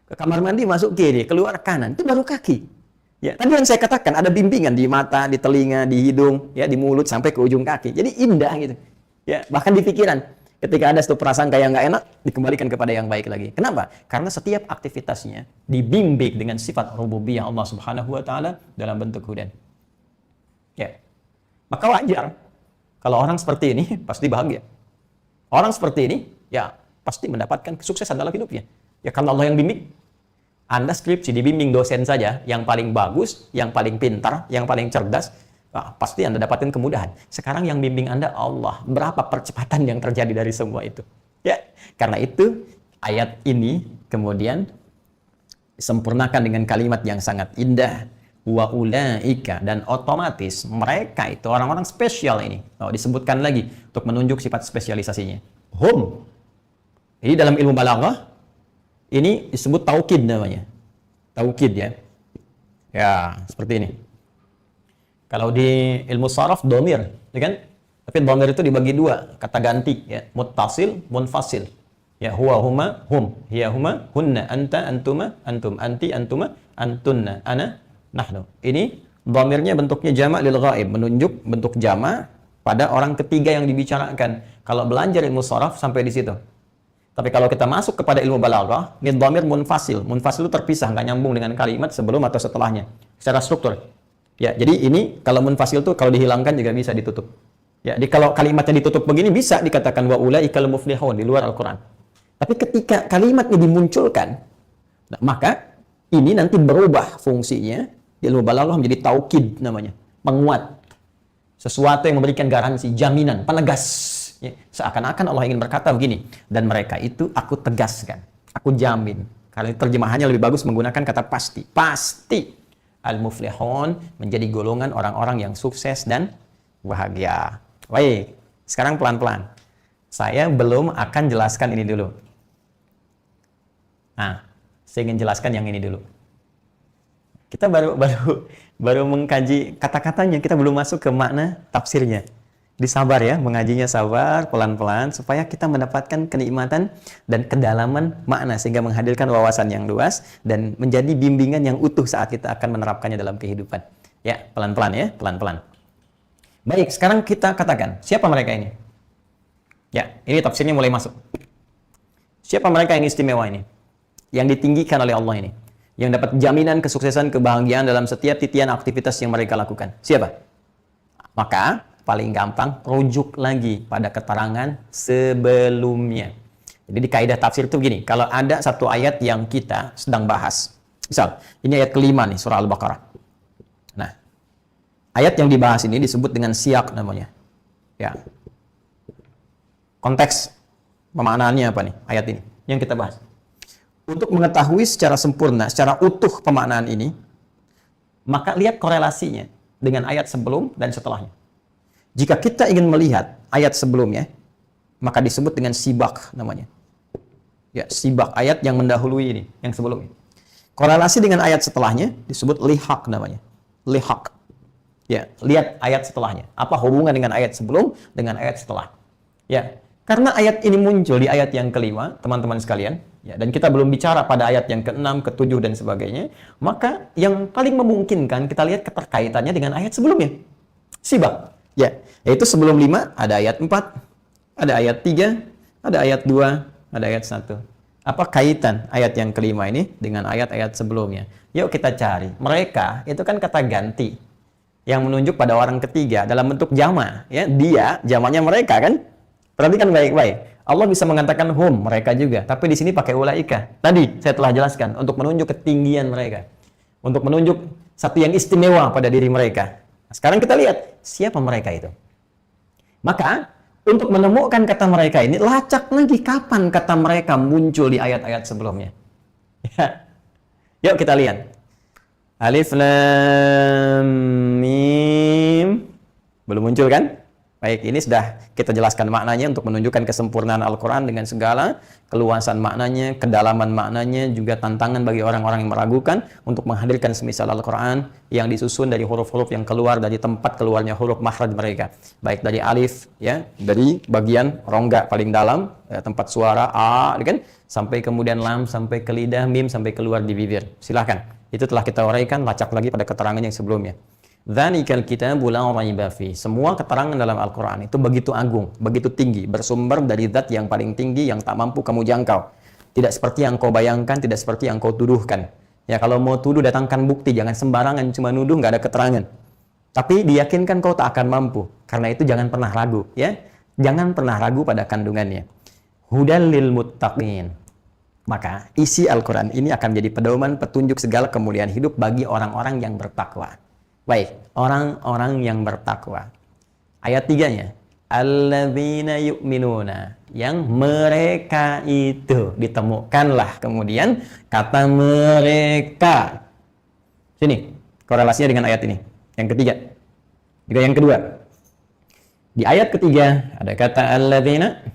Ke kamar mandi masuk kiri, keluar kanan. Itu baru kaki. Ya, tadi yang saya katakan ada bimbingan di mata, di telinga, di hidung, ya, di mulut sampai ke ujung kaki. Jadi indah gitu. Ya, bahkan di pikiran. Ketika ada satu prasangka yang nggak enak, dikembalikan kepada yang baik lagi. Kenapa? Karena setiap aktivitasnya dibimbing dengan sifat rububiyah Allah Subhanahu wa taala dalam bentuk hudan. Ya. Maka wajar kalau orang seperti ini pasti bahagia. Orang seperti ini ya pasti mendapatkan kesuksesan dalam hidupnya. Ya karena Allah yang bimbing. Anda skripsi dibimbing dosen saja yang paling bagus, yang paling pintar, yang paling cerdas, pasti Anda dapatkan kemudahan. Sekarang yang bimbing Anda Allah. Berapa percepatan yang terjadi dari semua itu? Ya, karena itu ayat ini kemudian disempurnakan dengan kalimat yang sangat indah. Wa ulaika, dan otomatis mereka itu orang-orang spesial ini. Disebutkan lagi untuk menunjuk sifat spesialisasinya. Hum. Ini dalam ilmu balaghah ini disebut taukid namanya. Taukid ya. Ya, seperti ini. Kalau di ilmu saraf dhamir, ya kan? Tapi dhamir itu dibagi dua, kata ganti ya, muttasil, munfasil. Ya, huwa huma hum, hiya huma hunna, anta antuma antum, anti antuma antunna, ana nahnu. Ini dhamirnya bentuknya jama' lil ghaib, menunjuk bentuk jama' pada orang ketiga yang dibicarakan. Kalau belajar ilmu saraf sampai di situ. Tapi kalau kita masuk kepada ilmu balaghah, ini dhamir munfasil. Munfasil itu terpisah, nggak nyambung dengan kalimat sebelum atau setelahnya secara struktur. Ya, jadi ini kalau munfasil itu kalau dihilangkan juga bisa ditutup. Ya, kalau kalimatnya ditutup begini bisa dikatakan wa ulaikal muflihun di luar Al-Qur'an. Tapi ketika kalimatnya dimunculkan, nah, maka ini nanti berubah fungsinya di ilmu balaghah menjadi taukid namanya, penguat. Sesuatu yang memberikan garansi, jaminan, penegas. Ya, seakan-akan Allah ingin berkata begini, dan mereka itu aku tegaskan, aku jamin. Karena terjemahannya lebih bagus menggunakan kata pasti. Pasti. Al-muflihun menjadi golongan orang-orang yang sukses dan bahagia. Baik, sekarang pelan-pelan. Saya belum akan jelaskan ini dulu. Nah, saya ingin jelaskan yang ini dulu. Kita baru mengkaji kata-katanya, kita belum masuk ke makna tafsirnya. Disabar ya, mengajinya sabar, pelan-pelan, supaya kita mendapatkan kenikmatan dan kedalaman makna, sehingga menghadirkan wawasan yang luas dan menjadi bimbingan yang utuh saat kita akan menerapkannya dalam kehidupan. Ya, pelan-pelan ya, pelan-pelan. Baik, sekarang kita katakan, siapa mereka ini? Ya, ini tafsirnya mulai masuk. Siapa mereka yang istimewa ini? Yang ditinggikan oleh Allah ini? Yang dapat jaminan kesuksesan, kebahagiaan dalam setiap titian aktivitas yang mereka lakukan. Siapa? Maka paling gampang rujuk lagi pada keterangan sebelumnya. Jadi di kaidah tafsir itu begini, kalau ada satu ayat yang kita sedang bahas, misal ini ayat kelima nih surah Al-Baqarah. Nah, ayat yang dibahas ini disebut dengan siyak namanya. Ya. Konteks pemaknaannya apa nih ayat ini yang kita bahas? Untuk mengetahui secara sempurna, secara utuh pemaknaan ini, maka lihat korelasinya dengan ayat sebelum dan setelahnya. Jika kita ingin melihat ayat sebelumnya, maka disebut dengan sibak namanya. Ya, sibak ayat yang mendahului ini, yang sebelumnya. Korelasi dengan ayat setelahnya disebut lihaq namanya. Lihaq. Ya, lihat ayat setelahnya. Apa hubungan dengan ayat sebelum dengan ayat setelah? Ya, karena ayat ini muncul di ayat yang kelima, teman-teman sekalian, ya, dan kita belum bicara pada ayat yang ke-6, ke-7 dan sebagainya, maka yang paling memungkinkan kita lihat keterkaitannya dengan ayat sebelumnya. Sibak. Ya, yaitu sebelum 5 ada ayat 4, ada ayat 3, ada ayat 2, ada ayat 1. Apa kaitan ayat yang kelima ini dengan ayat-ayat sebelumnya? Yuk kita cari. Mereka itu kan kata ganti yang menunjuk pada orang ketiga dalam bentuk jama, ya. Dia jamaknya mereka kan? Perhatikan baik-baik. Allah bisa mengatakan hum, mereka juga, tapi di sini pakai ulaika. Tadi saya telah jelaskan untuk menunjuk ketinggian mereka. Untuk menunjuk satu yang istimewa pada diri mereka. Sekarang kita lihat, siapa mereka itu? Maka, untuk menemukan kata mereka ini, lacak lagi kapan kata mereka muncul di ayat-ayat sebelumnya. Ya. Yuk kita lihat. Alif, Lam, Mim. Belum muncul kan? Baik, ini sudah kita jelaskan maknanya untuk menunjukkan kesempurnaan Al-Quran dengan segala keluasan maknanya, kedalaman maknanya, juga tantangan bagi orang-orang yang meragukan untuk menghadirkan semisal Al-Quran yang disusun dari huruf-huruf yang keluar dari tempat keluarnya huruf makhraj mereka. Baik dari alif, ya, dari bagian rongga paling dalam, ya, tempat suara A, kan, sampai kemudian lam, sampai ke lidah, mim, sampai keluar di bibir. Silahkan. Itu telah kita uraikan, lacak lagi pada keterangan yang sebelumnya. Dzalikal kitabu la raiba fi. Semua keterangan dalam Al-Qur'an itu begitu agung, begitu tinggi, bersumber dari zat yang paling tinggi yang tak mampu kamu jangkau. Tidak seperti yang kau bayangkan, tidak seperti yang kau tuduhkan. Ya, kalau mau tuduh datangkan bukti, jangan sembarangan cuma nuduh nggak ada keterangan. Tapi diyakinkan kau tak akan mampu. Karena itu jangan pernah ragu, ya. Jangan pernah ragu pada kandungannya. Hudal lil muttaqin. Maka isi Al-Qur'an ini akan menjadi pedoman petunjuk segala kemuliaan hidup bagi orang-orang yang bertakwa. Baik, orang-orang yang bertakwa. Ayat 3-nya, alladzina yu'minuna, yang mereka itu, ditemukanlah kemudian kata mereka. Sini, korelasinya dengan ayat ini. Yang ketiga. Juga yang kedua. Di ayat ketiga ada kata alladzina,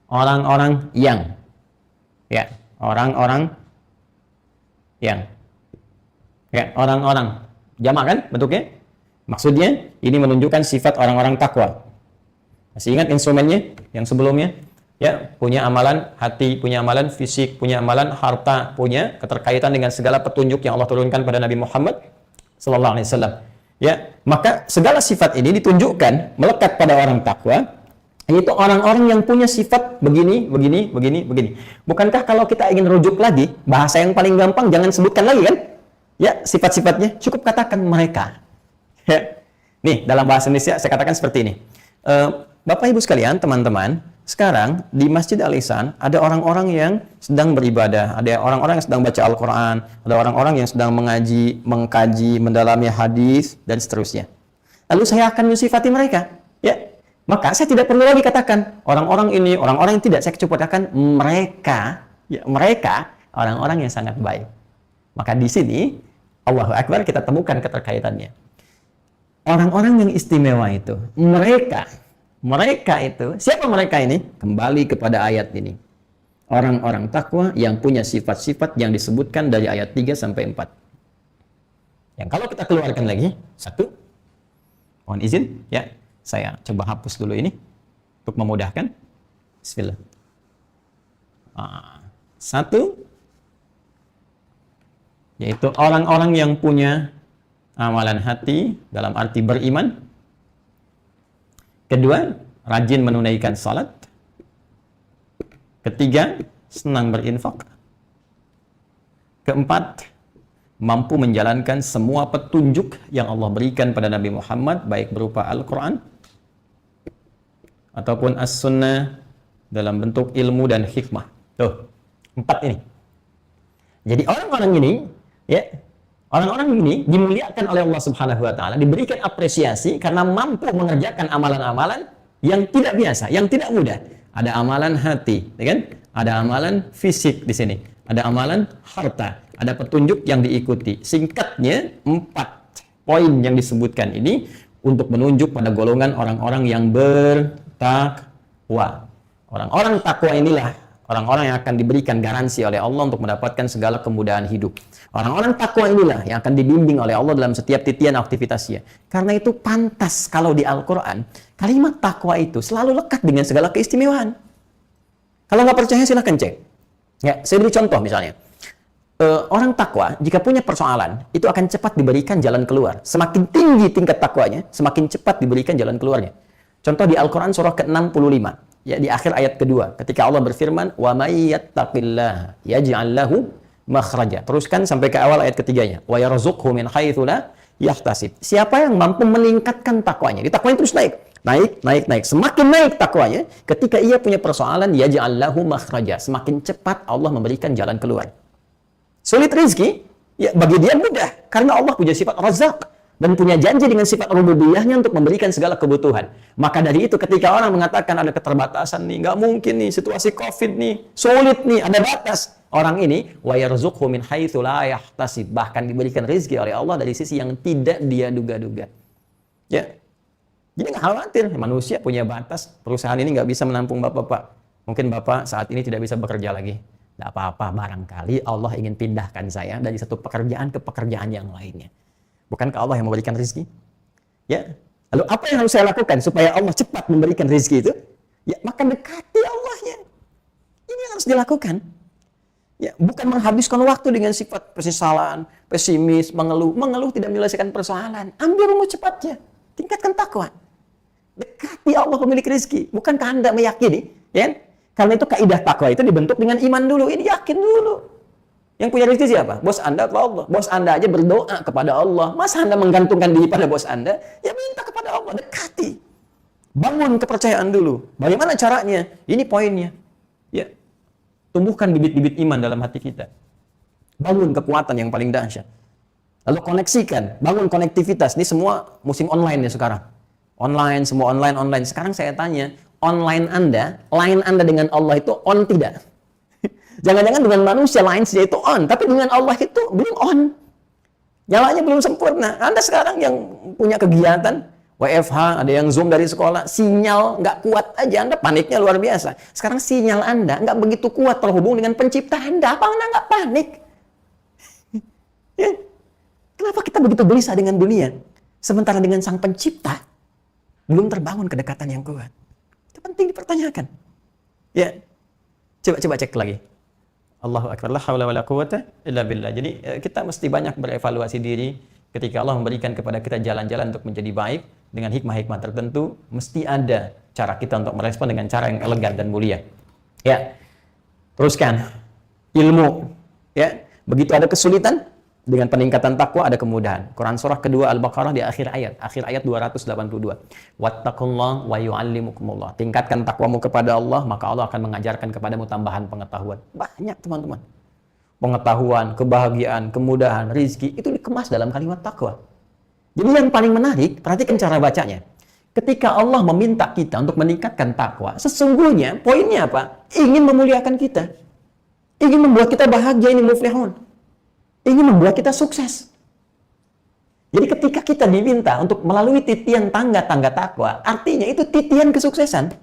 orang-orang yang. Ya, orang-orang yang. Ya, orang-orang. Jamak kan bentuknya? Maksudnya ini menunjukkan sifat orang-orang takwa. Masih ingat instrumennya yang sebelumnya? Ya, punya amalan hati, punya amalan fisik, punya amalan harta, punya keterkaitan dengan segala petunjuk yang Allah turunkan pada Nabi Muhammad sallallahu alaihi wasallam. Ya, maka segala sifat ini ditunjukkan melekat pada orang takwa, yaitu orang-orang yang punya sifat begini, begini, begini, begini. Bukankah kalau kita ingin rujuk lagi, bahasa yang paling gampang jangan sebutkan lagi kan? Ya, sifat-sifatnya cukup katakan mereka. Ya. Nih, dalam bahasa Indonesia saya katakan seperti ini. Bapak Ibu sekalian, teman-teman, sekarang di Masjid Al-Ihsan ada orang-orang yang sedang beribadah, ada orang-orang yang sedang baca Al-Quran, ada orang-orang yang sedang mengaji, mengkaji, mendalami hadis, dan seterusnya. Lalu saya akan mensifati mereka. Ya, maka saya tidak perlu lagi katakan orang-orang ini, orang-orang yang tidak. Saya cukup katakan mereka, ya, mereka orang-orang yang sangat baik. Maka di sini, Allahu Akbar, kita temukan keterkaitannya. Orang-orang yang istimewa itu, mereka itu, siapa mereka ini? Kembali kepada ayat ini. Orang-orang takwa yang punya sifat-sifat yang disebutkan dari ayat 3 sampai 4. Yang kalau kita keluarkan lagi, satu, mohon izin, ya, saya coba hapus dulu ini, untuk memudahkan. Bismillah. Satu, yaitu orang-orang yang punya amalan hati dalam arti beriman. Kedua, rajin menunaikan salat. Ketiga, senang berinfak. Keempat, mampu menjalankan semua petunjuk yang Allah berikan pada Nabi Muhammad, baik berupa Al-Quran ataupun As-Sunnah dalam bentuk ilmu dan hikmah. Tuh, 4 ini. Jadi orang-orang ini, ya, orang-orang ini dimuliakan oleh Allah Subhanahu wa taala, diberikan apresiasi karena mampu mengerjakan amalan-amalan yang tidak biasa, yang tidak mudah. Ada amalan hati, ya kan? Ada amalan fisik di sini, ada amalan harta, ada petunjuk yang diikuti. Singkatnya, 4 poin yang disebutkan ini untuk menunjuk pada golongan orang-orang yang bertakwa. Orang-orang takwa inilah orang-orang yang akan diberikan garansi oleh Allah untuk mendapatkan segala kemudahan hidup. Orang-orang takwa inilah yang akan dibimbing oleh Allah dalam setiap titian aktivitasnya. Karena itu pantas kalau di Al-Quran, kalimat takwa itu selalu lekat dengan segala keistimewaan. Kalau nggak percaya silahkan cek. Ya, saya beri contoh misalnya. Orang takwa jika punya persoalan, itu akan cepat diberikan jalan keluar. Semakin tinggi tingkat takwanya, semakin cepat diberikan jalan keluarnya. Contoh di Al-Quran surah ke-65. Ya, di akhir ayat kedua, ketika Allah berfirman, wa may yattaqillaha yaj'al lahu makhraja. Teruskan sampai ke awal ayat ketiganya, wa yarzuqhu min haitsu la yahtasib. Siapa yang mampu meningkatkan takwanya, di takwanya terus naik. Semakin naik takwanya, ketika ia punya persoalan, yaj'al lahu makhraja. Semakin cepat Allah memberikan jalan keluar. Sulit rezeki, ya bagi dia mudah, karena Allah punya sifat Razzaq dan punya janji dengan sifat rububiyahnya untuk memberikan segala kebutuhan. Maka dari itu ketika orang mengatakan ada keterbatasan nih, nggak mungkin nih, situasi COVID nih, sulit nih, ada batas. Orang ini, wa yarzuqhu min haitsu la yahtasib, bahkan diberikan rezeki oleh Allah dari sisi yang tidak dia duga-duga. Ya. Jadi nggak khawatir, manusia punya batas, perusahaan ini nggak bisa menampung Bapak. Mungkin Bapak saat ini tidak bisa bekerja lagi. Nggak apa-apa, barangkali Allah ingin pindahkan saya dari satu pekerjaan ke pekerjaan yang lainnya. Bukankah Allah yang memberikan rezeki? Ya. Lalu apa yang harus saya lakukan supaya Allah cepat memberikan rezeki itu? Ya, maka dekati Allahnya. Ini yang harus dilakukan. Ya, bukan menghabiskan waktu dengan sifat penyesalan, pesimis, mengeluh. Mengeluh tidak menyelesaikan persoalan. Ambil rumus cepatnya. Tingkatkan takwa. Dekati Allah pemilik rezeki. Bukankah Anda meyakini? Ya? Karena itu kaidah takwa itu dibentuk dengan iman dulu. Ini yakin dulu. Yang punya rezeki siapa? Bos Anda atau Allah? Bos Anda aja berdoa kepada Allah. Masa Anda menggantungkan diri pada bos Anda? Ya minta kepada Allah. Dekati. Bangun kepercayaan dulu. Bagaimana caranya? Ini poinnya. Ya. Tumbuhkan bibit-bibit iman dalam hati kita. Bangun kekuatan yang paling dahsyat. Lalu koneksikan, bangun konektivitas. Ini semua musim online ya sekarang. Online, semua online. Sekarang saya tanya, online Anda, line Anda dengan Allah itu on tidak? Jangan-jangan dengan manusia line saja itu on, tapi dengan Allah itu belum on. Nyalanya belum sempurna. Anda sekarang yang punya kegiatan, WFH, ada yang Zoom dari sekolah, sinyal nggak kuat aja, Anda paniknya luar biasa. Sekarang sinyal Anda nggak begitu kuat terhubung dengan pencipta Anda, apa Anda nggak panik? Ya. Kenapa kita begitu gelisah dengan dunia? Sementara dengan sang pencipta, belum terbangun kedekatan yang kuat. Itu penting dipertanyakan. Ya, coba cek lagi. Allahu Akbar, la haula wala quwata illa billah. Jadi kita mesti banyak berevaluasi diri ketika Allah memberikan kepada kita jalan-jalan untuk menjadi baik dengan hikmah-hikmah tertentu, mesti ada cara kita untuk merespon dengan cara yang elegan dan mulia. Ya, teruskan ilmu. Ya, begitu ada kesulitan, dengan peningkatan takwa ada kemudahan. Quran surah kedua Al-Baqarah di akhir ayat 282. Wattaqullah wa yu'allimukumullah. Tingkatkan takwamu kepada Allah, maka Allah akan mengajarkan kepadamu tambahan pengetahuan. Banyak teman-teman. Pengetahuan, kebahagiaan, kemudahan, rizki, itu dikemas dalam kalimat takwa. Jadi yang paling menarik, perhatikan cara bacanya. Ketika Allah meminta kita untuk meningkatkan takwa, sesungguhnya poinnya apa? Ingin memuliakan kita. Ingin membuat kita bahagia, ini muflihun. Ingin membuat kita sukses. Jadi ketika kita diminta untuk melalui titian tangga-tangga takwa, artinya itu titian kesuksesan.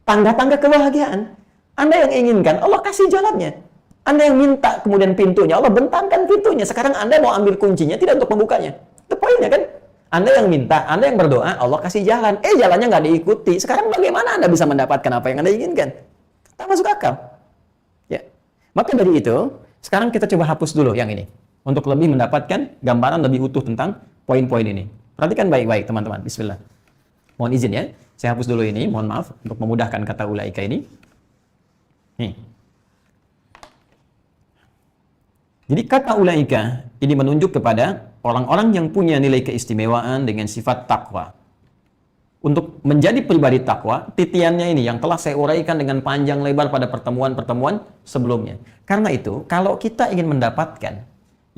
Tangga-tangga kebahagiaan. Anda yang inginkan, Allah kasih jalannya. Anda yang minta kemudian pintunya, Allah bentangkan pintunya. Sekarang Anda mau ambil kuncinya, tidak untuk membukanya. Itu poinnya kan? Anda yang minta, Anda yang berdoa, Allah kasih jalan. Jalannya nggak diikuti. Sekarang bagaimana Anda bisa mendapatkan apa yang Anda inginkan? Tak masuk akal. Ya. Maka dari itu, sekarang kita coba hapus dulu yang ini. Untuk lebih mendapatkan gambaran lebih utuh tentang poin-poin ini. Perhatikan baik-baik teman-teman. Bismillah. Mohon izin ya. Saya hapus dulu ini. Mohon maaf untuk memudahkan kata ulaika ini. Nih. Jadi kata ulaika ini menunjuk kepada orang-orang yang punya nilai keistimewaan dengan sifat takwa. Untuk menjadi pribadi takwa, titiannya ini yang telah saya uraikan dengan panjang lebar pada pertemuan-pertemuan sebelumnya. Karena itu, kalau kita ingin mendapatkan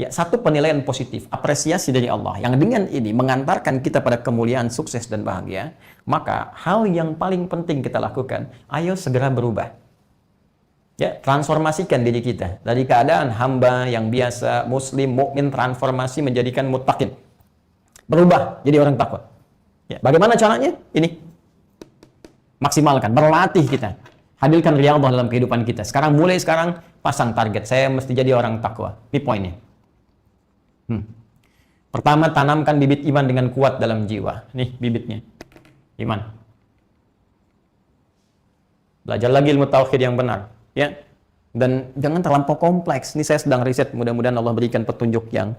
satu penilaian positif, apresiasi dari Allah, yang dengan ini mengantarkan kita pada kemuliaan, sukses, dan bahagia, maka hal yang paling penting kita lakukan, ayo segera berubah. Ya, transformasikan diri kita dari keadaan hamba yang biasa, muslim, mukmin, transformasi menjadikan muttaqin. Berubah jadi orang takwa. Ya, bagaimana caranya? Ini. Maksimalkan, berlatih kita. Hadirkan riyadhah dalam kehidupan kita. Mulai sekarang pasang target. Saya mesti jadi orang takwa. Ini poinnya. Pertama, tanamkan bibit iman dengan kuat dalam jiwa. Nih bibitnya. Iman. Belajar lagi ilmu tauhid yang benar. Ya. Dan jangan terlampau kompleks. Ini saya sedang riset. Mudah-mudahan Allah berikan petunjuk yang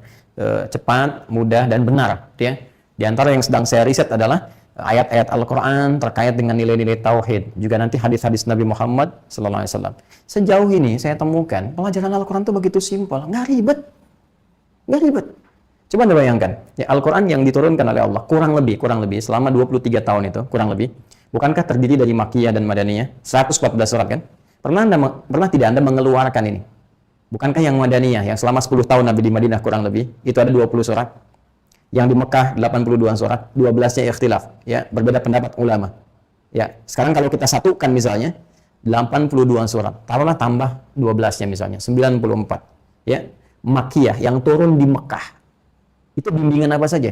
cepat, mudah, dan benar. Ya. Di antara yang sedang saya riset adalah ayat-ayat Al-Quran terkait dengan nilai-nilai tauhid. Juga nanti hadis-hadis Nabi Muhammad SAW. Sejauh ini saya temukan pelajaran Al-Quran itu begitu simpel, nggak ribet. Nggak ribet. Coba Anda bayangkan, ya, Al-Quran yang diturunkan oleh Allah kurang lebih selama 23 tahun itu, kurang lebih. Bukankah terdiri dari Makkiyah dan Madaniyah? 114 surat kan? Pernah tidak Anda mengeluarkan ini? Bukankah yang Madaniyah, yang selama 10 tahun Nabi di Madinah kurang lebih, itu ada 20 surat? Yang di Mekah 82 surat, 12-nya ikhtilaf, ya, berbeda pendapat ulama. Ya, sekarang kalau kita satukan misalnya 82 surat, taruhlah tambah 12-nya misalnya, 94. Ya, Makkiyah yang turun di Mekah. Itu bimbingan apa saja?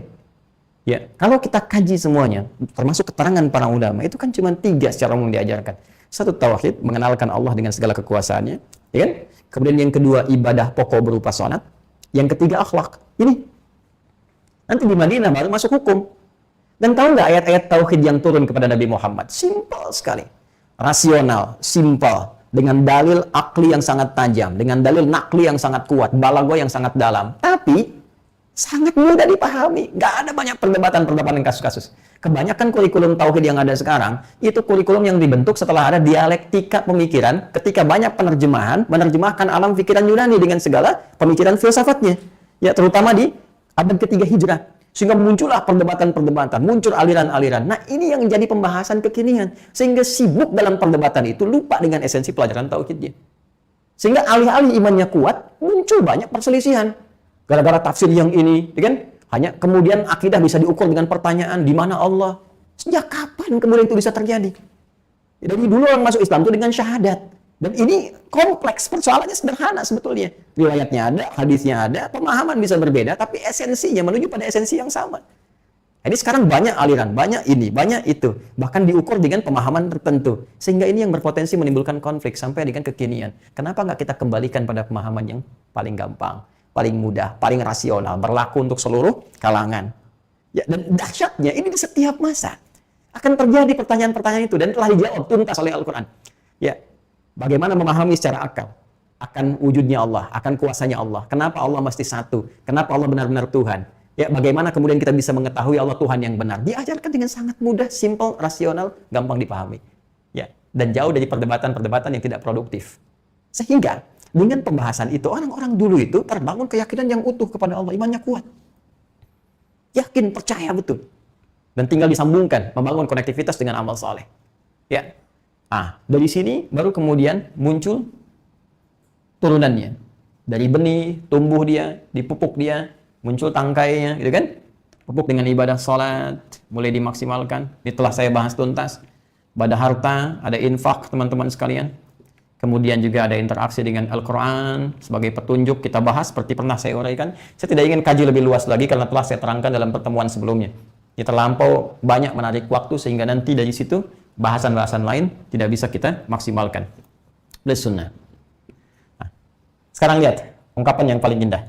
Ya, kalau kita kaji semuanya, termasuk keterangan para ulama, itu kan cuma 3 secara umum diajarkan. Satu, tauhid, mengenalkan Allah dengan segala kekuasaannya, ya kan? Kemudian yang kedua, ibadah pokok berupa salat. Yang ketiga, akhlak. Ini nanti di Madinah baru masuk hukum. Dan tahu nggak ayat-ayat tauhid yang turun kepada Nabi Muhammad? Simpel sekali. Rasional, simpel, dengan dalil akli yang sangat tajam, dengan dalil nakli yang sangat kuat, balaghah yang sangat dalam. Tapi sangat mudah dipahami. Nggak ada banyak perdebatan-perdebatan kasus-kasus. Kebanyakan kurikulum tauhid yang ada sekarang, itu kurikulum yang dibentuk setelah ada dialektika pemikiran, ketika banyak penerjemahan, menerjemahkan alam pikiran Yunani dengan segala pemikiran filsafatnya. Ya, terutama di abad ketiga Hijrah. Sehingga muncullah perdebatan-perdebatan, muncul aliran-aliran. Nah, ini yang jadi pembahasan kekinian. Sehingga sibuk dalam perdebatan itu, lupa dengan esensi pelajaran tauhidnya. Sehingga alih-alih imannya kuat, muncul banyak perselisihan. Gara-gara tafsir yang ini, ya kan? Hanya kemudian akidah bisa diukur dengan pertanyaan, di mana Allah? Sejak kapan kemudian itu bisa terjadi? Dari dulu orang masuk Islam itu dengan syahadat. Dan ini kompleks, persoalannya sederhana sebetulnya. Riwayatnya ada, hadisnya ada, pemahaman bisa berbeda, tapi esensinya menuju pada esensi yang sama. Jadi sekarang banyak aliran, banyak ini, banyak itu. Bahkan diukur dengan pemahaman tertentu. Sehingga ini yang berpotensi menimbulkan konflik sampai dengan kekinian. Kenapa nggak kita kembalikan pada pemahaman yang paling gampang, paling mudah, paling rasional, berlaku untuk seluruh kalangan. Ya, dan dahsyatnya ini di setiap masa akan terjadi pertanyaan-pertanyaan itu dan telah dijawab tuntas oleh Al-Quran. Ya, bagaimana memahami secara akal akan wujudnya Allah, akan kuasanya Allah. Kenapa Allah mesti satu? Kenapa Allah benar-benar Tuhan? Ya, bagaimana kemudian kita bisa mengetahui Allah Tuhan yang benar? Diajarkan dengan sangat mudah, simple, rasional, gampang dipahami. Ya, dan jauh dari perdebatan-perdebatan yang tidak produktif. Sehingga dengan pembahasan itu, orang-orang dulu itu terbangun keyakinan yang utuh kepada Allah, imannya kuat. Yakin, percaya betul. Dan tinggal disambungkan, membangun konektivitas dengan amal soleh. Ya. Dari sini baru kemudian muncul turunannya. Dari benih, tumbuh dia, dipupuk dia, muncul tangkainya, gitu kan? Pupuk dengan ibadah sholat, mulai dimaksimalkan. Ini telah saya bahas tuntas. Pada harta, ada infak, teman-teman sekalian. Kemudian juga ada interaksi dengan Al-Quran sebagai petunjuk, kita bahas seperti pernah saya uraikan. Saya tidak ingin kaji lebih luas lagi karena telah saya terangkan dalam pertemuan sebelumnya. Ini terlampau banyak menarik waktu sehingga nanti dari situ bahasan-bahasan lain tidak bisa kita maksimalkan. Plus sunnah. Nah, sekarang lihat ungkapan yang paling indah.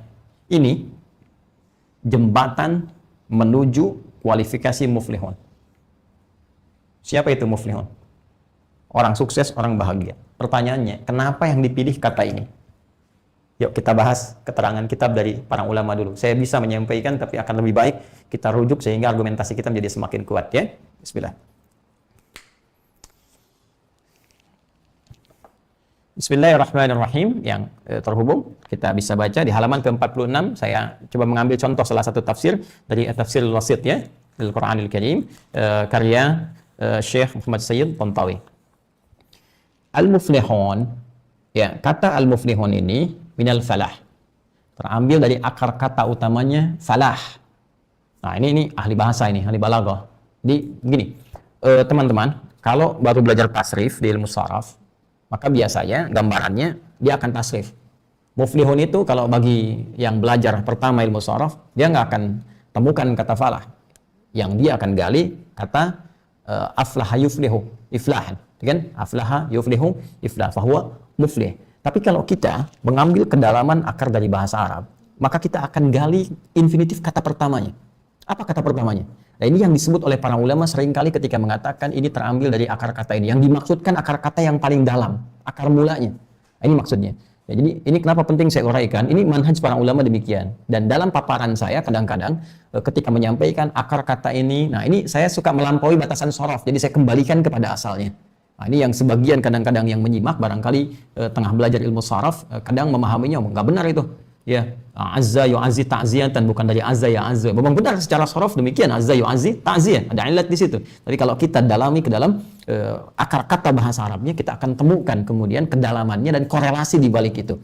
Ini jembatan menuju kualifikasi muflihun. Siapa itu muflihun? Orang sukses, orang bahagia. Pertanyaannya, kenapa yang dipilih kata ini? Yuk kita bahas keterangan kitab dari para ulama dulu. Saya bisa menyampaikan, tapi akan lebih baik kita rujuk sehingga argumentasi kita menjadi semakin kuat, ya. Bismillah. Bismillahirrahmanirrahim. Yang terhubung, kita bisa baca di halaman ke-46. Saya coba mengambil contoh salah satu tafsir dari tafsir Al-Wasit, ya, Al-Quranil Karim, karya Syekh Muhammad Sayyid Tantawi. Al-muflihun, ya, kata al-muflihun ini minal falah. Terambil dari akar kata utamanya falah. Nah, ini ahli bahasa ini, ahli balaghah. Jadi begini, teman-teman, kalau baru belajar tasrif di ilmu sharaf, maka biasanya gambarannya dia akan tasrif. Muflihun itu kalau bagi yang belajar pertama ilmu sharaf, dia nggak akan temukan kata falah. Yang dia akan gali kata aflaha yuflihu, iflahan. Kan? Aflaha yuflihu iflah fahuwa muflih. Tapi kalau kita mengambil kedalaman akar dari bahasa Arab, maka kita akan gali infinitif kata pertamanya. Apa kata pertamanya? Nah, ini yang disebut oleh para ulama seringkali ketika mengatakan ini terambil dari akar kata ini. Yang dimaksudkan akar kata yang paling dalam, akar mulanya. Nah, ini maksudnya. Ya, jadi ini kenapa penting saya uraikan, ini manhaj para ulama demikian. Dan dalam paparan saya kadang-kadang ketika menyampaikan akar kata ini, nah ini saya suka melampaui batasan shorof, jadi saya kembalikan kepada asalnya. Nah, ini yang sebagian kadang-kadang yang menyimak barangkali tengah belajar ilmu saraf kadang memahaminya nggak benar itu. Ya, azza yu'azzi ta'ziyatan, bukan dari azza ya azza. Memang benar secara saraf demikian, azza yu'azzi ta'ziyah. Ada ilat di situ. Tapi kalau kita dalami ke dalam akar kata bahasa Arabnya, kita akan temukan kemudian kedalamannya dan korelasi di balik itu.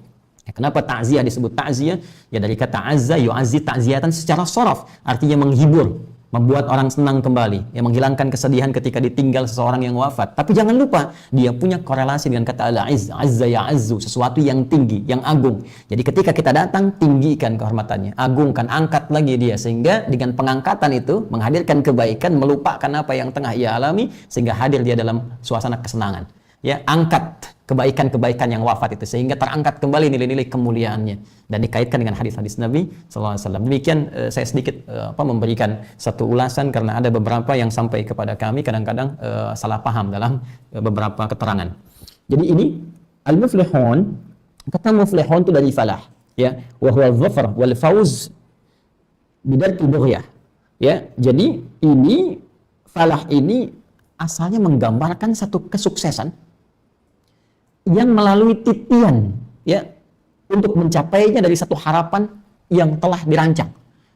Ya, kenapa ta'ziyah disebut ta'ziyah? Ya dari kata azza yu'azzi ta'ziyatan secara saraf, artinya menghibur, membuat orang senang kembali, yang menghilangkan kesedihan ketika ditinggal seseorang yang wafat. Tapi jangan lupa, dia punya korelasi dengan kata al-izz, azza ya azzu, sesuatu yang tinggi, yang agung. Jadi ketika kita datang, tinggikan kehormatannya, agungkan, angkat lagi dia, sehingga dengan pengangkatan itu menghadirkan kebaikan, melupakan apa yang tengah ia alami, sehingga hadir dia dalam suasana kesenangan. Ya, angkat kebaikan-kebaikan yang wafat itu sehingga terangkat kembali nilai-nilai kemuliaannya dan dikaitkan dengan hadis-hadis Nabi SAW. Demikian saya sedikit memberikan satu ulasan karena ada beberapa yang sampai kepada kami kadang-kadang salah paham dalam beberapa keterangan. Jadi ini Al-muflihun, kata muflihun itu dari falah, ya, wa huwa dhafar wal fawz bidarki bughyah. Ya, jadi ini falah ini asalnya menggambarkan satu kesuksesan yang melalui titian, ya, untuk mencapainya dari satu harapan yang telah dirancang.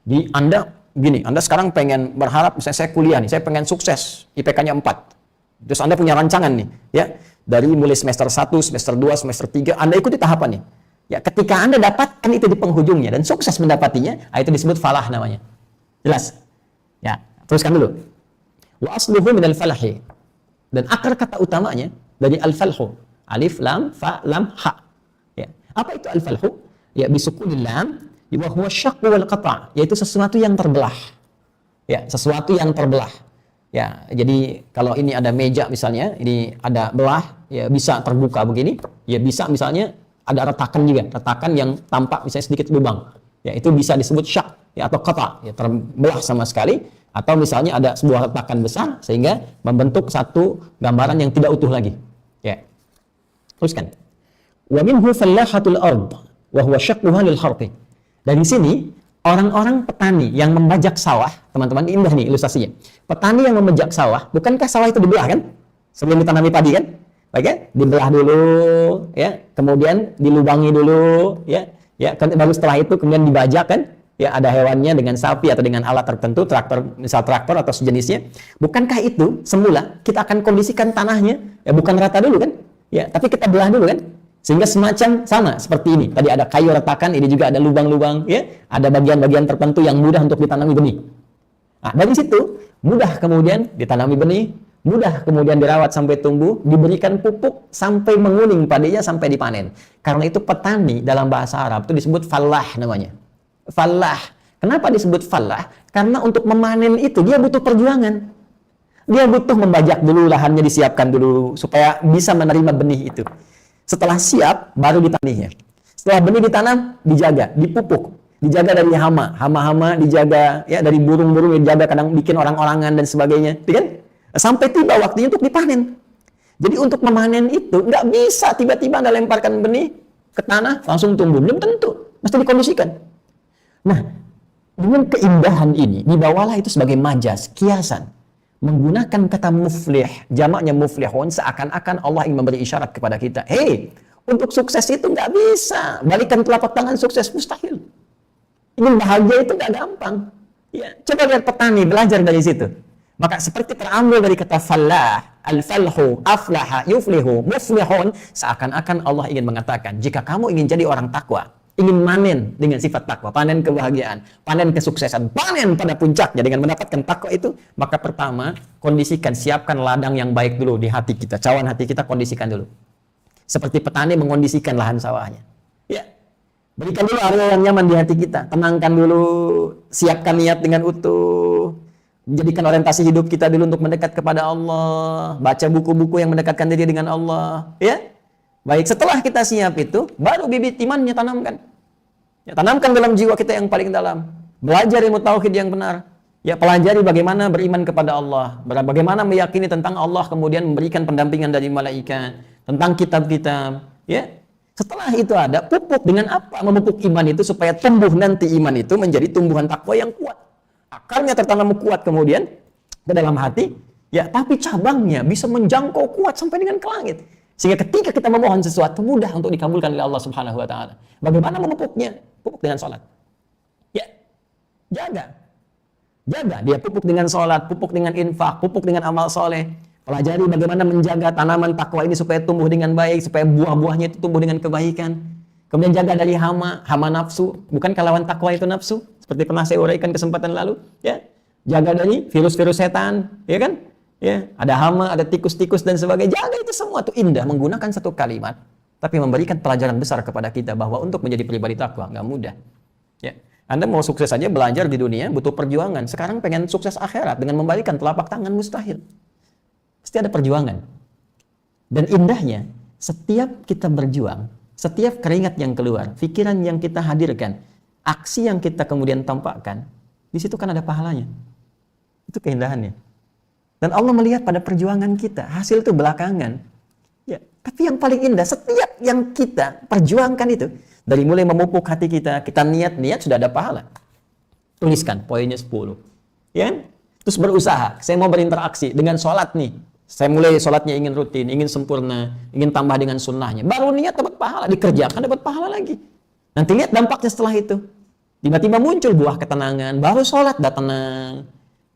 Di Anda gini, Anda sekarang pengen berharap, misalnya saya kuliah nih, saya pengen sukses, IPK-nya 4. Terus Anda punya rancangan nih, ya, dari mulai semester 1, semester 2, semester 3, Anda ikuti tahapannya. Ya, ketika Anda dapatkan itu di penghujungnya dan sukses mendapatinya, itu disebut falah namanya. Jelas? Ya, teruskan dulu. Wa asluhu minal falahi. Dan akar kata utamanya dari al-falhu. Alif, lam, fa, lam, ha. Ya. Apa itu al-falhu? Ya, bisukunil lam, wa huwa syaqqu wal qata', yaitu sesuatu yang terbelah. Ya, sesuatu yang terbelah. Ya, jadi kalau ini ada meja misalnya, ini ada belah, ya bisa terbuka begini, ya bisa misalnya ada retakan juga, retakan yang tampak misalnya sedikit lubang. Ya, itu bisa disebut syak, ya, atau qata', ya terbelah sama sekali, atau misalnya ada sebuah retakan besar sehingga membentuk satu gambaran yang tidak utuh lagi. Ya. Teruskan. Wa minhu fallahatul ard wa huwa syaqquha lil harthi. Dari sini orang-orang petani yang membajak sawah, teman-teman, indah nih ilustrasinya. Petani yang membajak sawah, bukankah sawah itu dibelah kan? Sebelum ditanami padi kan? Baik ya? Dibelah dulu, ya. Kemudian dilubangi dulu, ya. Ya, baru setelah itu kemudian dibajak kan? Ya, ada hewannya dengan sapi atau dengan alat tertentu, traktor, misal traktor atau sejenisnya. Bukankah itu semula kita akan kondisikan tanahnya, ya bukan rata dulu kan? Ya, tapi kita belah dulu kan? Sehingga semacam sama seperti ini. Tadi ada kayu retakan, ini juga ada lubang-lubang, ya. Ada bagian-bagian tertentu yang mudah untuk ditanami benih. Nah, dari situ mudah kemudian ditanami benih, mudah kemudian dirawat sampai tumbuh, diberikan pupuk sampai menguning padinya sampai dipanen. Karena itu petani dalam bahasa Arab itu disebut fallah namanya. Fallah. Kenapa disebut fallah? Karena untuk memanen itu dia butuh perjuangan. Dia butuh membajak dulu, lahannya disiapkan dulu supaya bisa menerima benih itu. Setelah siap, baru ditanamnya. Setelah benih ditanam, dijaga, dipupuk, dijaga dari hama-hama dijaga, ya, dari burung-burung dijaga, kadang bikin orang-orangan dan sebagainya, kan? Sampai tiba waktunya untuk dipanen. Jadi untuk memanen itu nggak bisa tiba-tiba Anda lemparkan benih ke tanah langsung tumbuh, belum tentu, mesti dikondisikan. Nah, dengan keindahan ini dibawalah itu sebagai majas, kiasan. Menggunakan kata muflih, jamaknya muflihun, seakan-akan Allah ingin memberi isyarat kepada kita. Hei, untuk sukses itu nggak bisa. Balikan telapak tangan, sukses mustahil. Ingin bahagia itu nggak gampang. Ya, coba lihat petani, belajar dari situ. Maka seperti terambil dari kata fallah, al-falhu, aflaha, yuflihu, muflihun, seakan-akan Allah ingin mengatakan, jika kamu ingin jadi orang takwa, ingin manen dengan sifat takwa, panen kebahagiaan, panen kesuksesan, panen pada puncaknya dengan mendapatkan takwa itu, maka pertama, kondisikan, siapkan ladang yang baik dulu di hati kita, cawan hati kita kondisikan dulu. Seperti petani mengondisikan lahan sawahnya. Ya, berikan dulu area yang nyaman di hati kita, tenangkan dulu, siapkan niat dengan utuh, jadikan orientasi hidup kita dulu untuk mendekat kepada Allah, baca buku-buku yang mendekatkan diri dengan Allah, ya. Baik, setelah kita siap itu, baru bibit imannya tanamkan. Ya, tanamkan dalam jiwa kita yang paling dalam. Belajar ilmu tauhid yang benar. Ya, pelajari bagaimana beriman kepada Allah, bagaimana meyakini tentang Allah, kemudian memberikan pendampingan dari malaikat, tentang kitab-kitab. Ya, setelah itu ada pupuk. Dengan apa memupuk iman itu supaya tumbuh nanti iman itu menjadi tumbuhan takwa yang kuat. Akarnya tertanam kuat kemudian ke dalam hati. Ya, tapi cabangnya bisa menjangkau kuat sampai dengan ke langit. Sehingga ketika kita memohon sesuatu mudah untuk dikabulkan oleh Allah Subhanahu wa taala. Bagaimana memupuknya? Pupuk dengan salat. Ya. Jaga. Dia pupuk dengan salat, pupuk dengan infak, pupuk dengan amal soleh. Pelajari bagaimana menjaga tanaman takwa ini supaya tumbuh dengan baik, supaya buah-buahnya itu tumbuh dengan kebaikan. Kemudian jaga dari hama nafsu. Bukankah lawan takwa itu nafsu? Seperti pernah saya uraikan kesempatan lalu, ya. Jaga dari virus-virus setan, ya kan? Ya, ada hama, ada tikus-tikus dan sebagainya. Jaga itu semua, itu indah menggunakan satu kalimat, tapi memberikan pelajaran besar kepada kita bahwa untuk menjadi pribadi takwa nggak mudah. Ya, Anda mau sukses saja belajar di dunia butuh perjuangan. Sekarang pengen sukses akhirat dengan membalikan telapak tangan mustahil. Pasti ada perjuangan. Dan indahnya, setiap kita berjuang, setiap keringat yang keluar, pikiran yang kita hadirkan, aksi yang kita kemudian tampakkan, di situ kan ada pahalanya. Itu keindahannya. Dan Allah melihat pada perjuangan kita, hasil itu belakangan. Ya, Tapi yang paling indah, setiap yang kita perjuangkan itu, dari mulai memupuk hati kita, kita niat sudah ada pahala. Tuliskan poinnya 10. Ya kan? Terus berusaha, saya mau berinteraksi dengan sholat nih. Saya mulai sholatnya ingin rutin, ingin sempurna, ingin tambah dengan sunnahnya. Baru niat dapat pahala, dikerjakan dapat pahala lagi. Nanti lihat dampaknya setelah itu. Tiba-tiba muncul buah ketenangan, baru sholat dah tenang.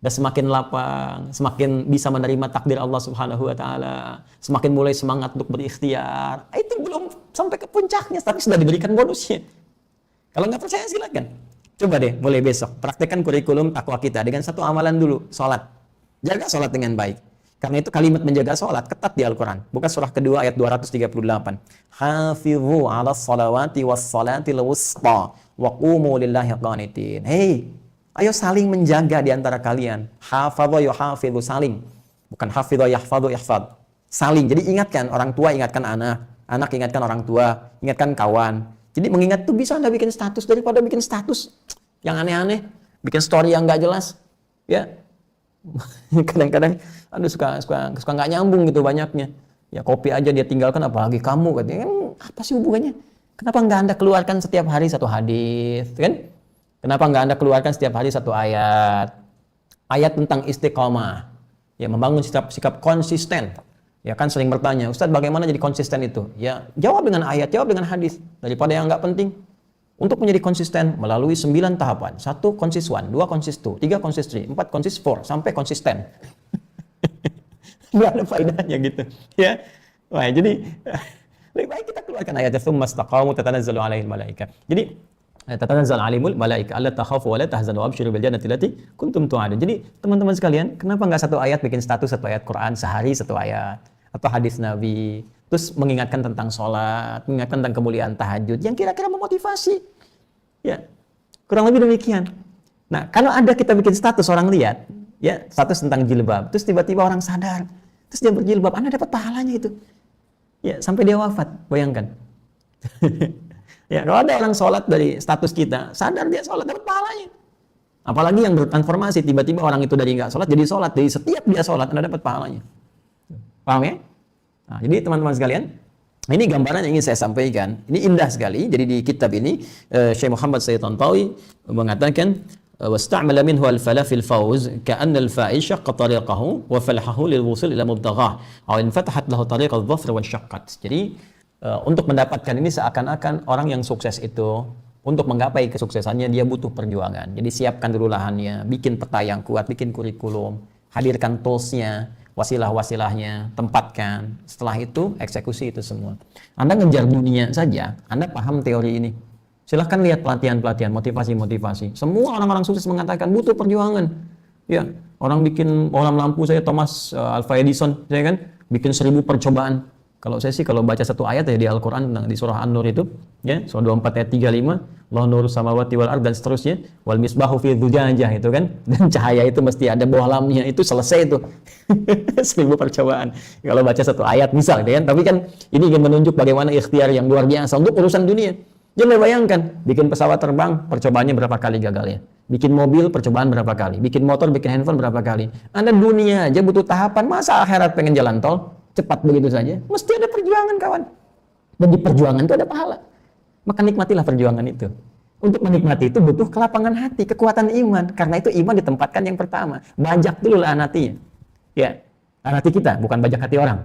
Dan semakin lapang, semakin bisa menerima takdir Allah Subhanahu wa taala, semakin mulai semangat untuk berikhtiar. Itu belum sampai ke puncaknya, tapi sudah diberikan bonusnya. Kalau nggak percaya silakan. Coba deh mulai besok praktekkan kurikulum takwa kita dengan satu amalan dulu, sholat. Jaga sholat dengan baik. Karena itu kalimat menjaga sholat ketat di Al-Quran. Buka surah kedua ayat 238. Hafidhu ala salawati was salatil wusta wa qumu lillahi qanitin. Hei, ayo saling menjaga di antara kalian. Hafadhu yuhafidhu, saling. Bukan hafidhu yahfadhu yahfad. Saling. Jadi ingatkan orang tua, ingatkan anak. Anak ingatkan orang tua, ingatkan kawan. Jadi mengingat itu bisa Anda bikin status daripada bikin status yang aneh-aneh, bikin story yang nggak jelas. Ya. Kadang-kadang aduh suka nggak nyambung gitu banyaknya. Ya kopi aja dia tinggalkan, apalagi kamu katanya. Apa sih hubungannya? Kenapa nggak Anda keluarkan setiap hari satu hadis, kan? Kenapa nggak Anda keluarkan setiap hari satu ayat? Ayat tentang istiqomah. Ya, membangun sikap konsisten. Ya kan sering bertanya, Ustadz bagaimana jadi konsisten itu? Ya, jawab dengan ayat, jawab dengan hadis. Daripada yang nggak penting. Untuk menjadi konsisten melalui 9 tahapan. 1 konsis 1, 2 konsis 2, 3 konsis 3, 4 konsis 4, sampai konsisten. Nggak ada faedahnya gitu. Ya. Wah, jadi lebih baik kita keluarkan ayatnya tsumma istaqamu tatanazzalu alaihil malaika. Jadi tatanazzalu alaihimul malaika alla takhafu wa la tahzanu wabshiru bil jannati allati kuntum tu'adun. Jadi teman-teman sekalian, kenapa nggak satu ayat bikin status satu ayat Quran sehari satu ayat atau hadis Nabi, terus mengingatkan tentang sholat, mengingatkan tentang kemuliaan tahajud yang kira-kira memotivasi. Ya. Kurang lebih demikian. Nah, kalau ada kita bikin status orang lihat, ya, status tentang jilbab, terus tiba-tiba orang sadar, terus dia berjilbab, Anda dapat pahalanya itu. Ya, sampai dia wafat, bayangkan. Ya, kalau ada orang sholat dari status kita, sadar dia sholat, dapat pahalanya. Apalagi yang bertransformasi, tiba-tiba orang itu dari nggak sholat, jadi sholat. Dari setiap dia sholat, Anda dapat pahalanya. Paham ya? Nah, jadi teman-teman sekalian, ini gambaran yang ingin saya sampaikan. Ini indah sekali. Jadi di kitab ini, Syekh Muhammad Sayyid Tantawi mengatakan, واستعمل منه الفلاح في الفوز كأن الفائز شق طريقه وفلحه للوصول إلى مبتغاه أو انفتحت له طريق الظفر وانشقت. Jadi untuk mendapatkan ini seakan-akan orang yang sukses itu untuk menggapai kesuksesannya dia butuh perjuangan. Jadi siapkan dulu lahannya, bikin peta yang kuat, bikin kurikulum, hadirkan toolsnya, wasilah-wasilahnya, tempatkan. Setelah itu eksekusi itu semua. Anda ngejar dunia saja, Anda paham teori ini. Silahkan lihat pelatihan-pelatihan, motivasi-motivasi. Semua orang-orang sukses mengatakan butuh perjuangan. Ya, orang bikin bohlam lampu saya Thomas Alva Edison, saya kan bikin 1000 percobaan. Kalau saya sih kalau baca satu ayat ya di Al-Quran di surah An-Nur itu, ya, surah 24 ayat 35, Allah nuru samawati wal ard dan seterusnya, wal misbahu fi dzujajah itu kan, dan cahaya itu mesti ada bohlamnya, itu selesai itu. 1000 percobaan. Kalau baca satu ayat misal kan, tapi kan ini ingin menunjuk bagaimana ikhtiar yang luar biasa untuk urusan dunia. Jangan bayangkan, bikin pesawat terbang, percobaannya berapa kali gagalnya. Bikin mobil, percobaan berapa kali. Bikin motor, bikin handphone berapa kali. Anda dunia aja butuh tahapan, masa akhirat pengen jalan tol? Cepat begitu saja. Mesti ada perjuangan, kawan. Dan di perjuangan itu ada pahala. Maka nikmatilah perjuangan itu. Untuk menikmati itu butuh kelapangan hati, kekuatan iman. Karena itu iman ditempatkan yang pertama. Bajak dulu lahan hatinya. Ya, lahan hati kita, bukan bajak hati orang.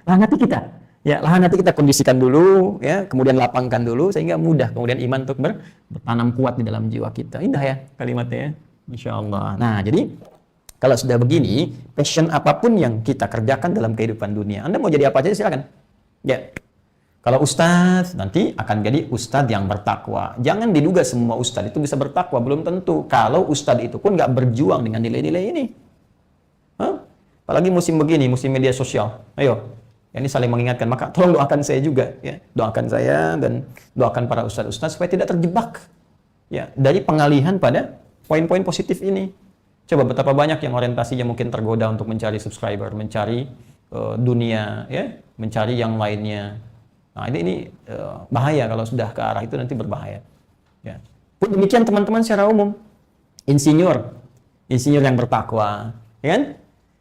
Lahan hati kita. Ya, lahan hati kita kondisikan dulu, ya, kemudian lapangkan dulu sehingga mudah kemudian iman untuk bertanam kuat di dalam jiwa kita. Indah ya kalimatnya ya. Masya Allah. Nah, jadi kalau sudah begini, passion apapun yang kita kerjakan dalam kehidupan dunia, Anda mau jadi apa aja silakan. Ya. Kalau ustadz, nanti akan jadi ustadz yang bertakwa. Jangan diduga semua ustadz itu bisa bertakwa, belum tentu. Kalau ustadz itu pun nggak berjuang dengan nilai-nilai ini. Hah? Apalagi musim begini, musim media sosial. Ayo. Ya, ini saling mengingatkan, maka tolong doakan saya juga, ya. Doakan saya dan doakan para ustadz-ustadz supaya tidak terjebak, ya, dari pengalihan pada poin-poin positif ini. Coba betapa banyak yang orientasinya mungkin tergoda untuk mencari subscriber, mencari dunia, ya, mencari yang lainnya. Nah, ini bahaya kalau sudah ke arah itu, nanti berbahaya. Ya. Pun demikian teman-teman secara umum, insinyur yang bertakwa, ya kan?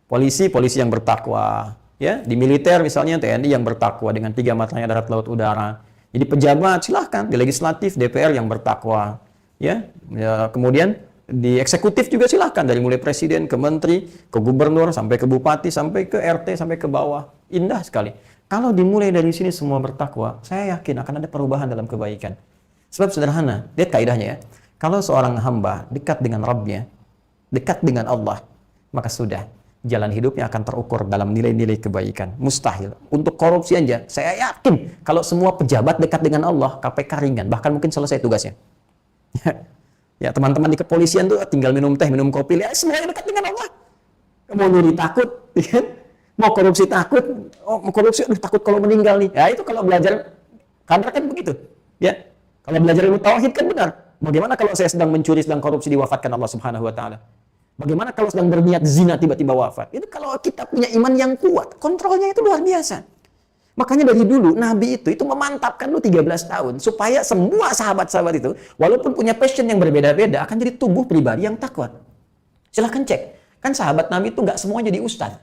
Polisi yang bertakwa. Ya, di militer misalnya TNI yang bertakwa dengan 3 matanya darat, laut, udara. Jadi pejabat silahkan, di legislatif DPR yang bertakwa. Ya, kemudian di eksekutif juga silahkan, dari mulai presiden ke menteri, ke gubernur, sampai ke bupati, sampai ke RT, sampai ke bawah. Indah sekali. Kalau dimulai dari sini semua bertakwa, saya yakin akan ada perubahan dalam kebaikan. Sebab sederhana, lihat kaidahnya ya. Kalau seorang hamba dekat dengan Rabbnya, dekat dengan Allah, maka sudah, jalan hidupnya akan terukur dalam nilai-nilai kebaikan. Mustahil. Untuk korupsi aja, saya yakin kalau semua pejabat dekat dengan Allah, KPK ringan, bahkan mungkin selesai tugasnya. Ya, teman-teman di kepolisian tuh tinggal minum teh, minum kopi, ya semuanya dekat dengan Allah. Mau nyuri takut, ya? Mau korupsi takut, mau korupsi, takut kalau meninggal nih. Ya itu kalau belajar kadar kan begitu. Ya, kalau belajar ilmu tauhid kan benar. Bagaimana kalau saya sedang mencuri, sedang korupsi, diwafatkan Allah Subhanahu Wa Taala? Bagaimana kalau sedang berniat zina tiba-tiba wafat? Itu kalau kita punya iman yang kuat, kontrolnya itu luar biasa. Makanya dari dulu Nabi itu memantapkan lu 13 tahun supaya semua sahabat-sahabat itu walaupun punya passion yang berbeda-beda akan jadi tubuh pribadi yang takwa. Silahkan cek. Kan sahabat Nabi itu nggak semua jadi ustaz.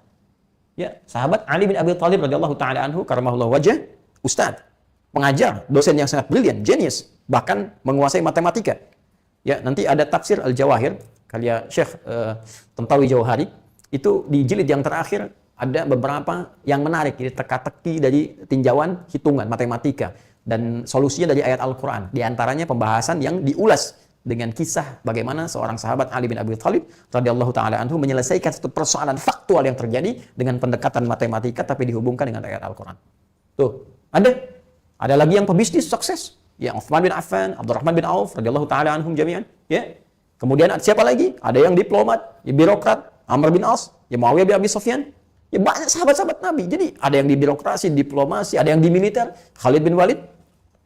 Ya, sahabat Ali bin Abi Thalib radhiyallahu taala anhu karamahullah wajah, ustaz, pengajar, dosen yang sangat brilian, genius, bahkan menguasai matematika. Ya, nanti ada tafsir Al-Jawahir karya Syekh Tantawi Jauhari, itu di jilid yang terakhir ada beberapa yang menarik, jadi teka-teki dari tinjauan hitungan matematika dan solusinya dari ayat Al-Quran. Di antaranya pembahasan yang diulas dengan kisah bagaimana seorang sahabat Ali bin Abi Thalib radhiyallahu taala anhu menyelesaikan satu persoalan faktual yang terjadi dengan pendekatan matematika tapi dihubungkan dengan ayat Al-Quran. Tuh, ada lagi yang pebisnis sukses, ya Utsman bin Affan, Abdurrahman bin Auf radhiyallahu taala anhum jami'an, ya. Kemudian siapa lagi? Ada yang diplomat, ya birokrat, Amr bin As, ya Muawiyah bin Abi Sufyan. Ya banyak sahabat-sahabat Nabi. Jadi ada yang di birokrasi, diplomasi, ada yang di militer, Khalid bin Walid,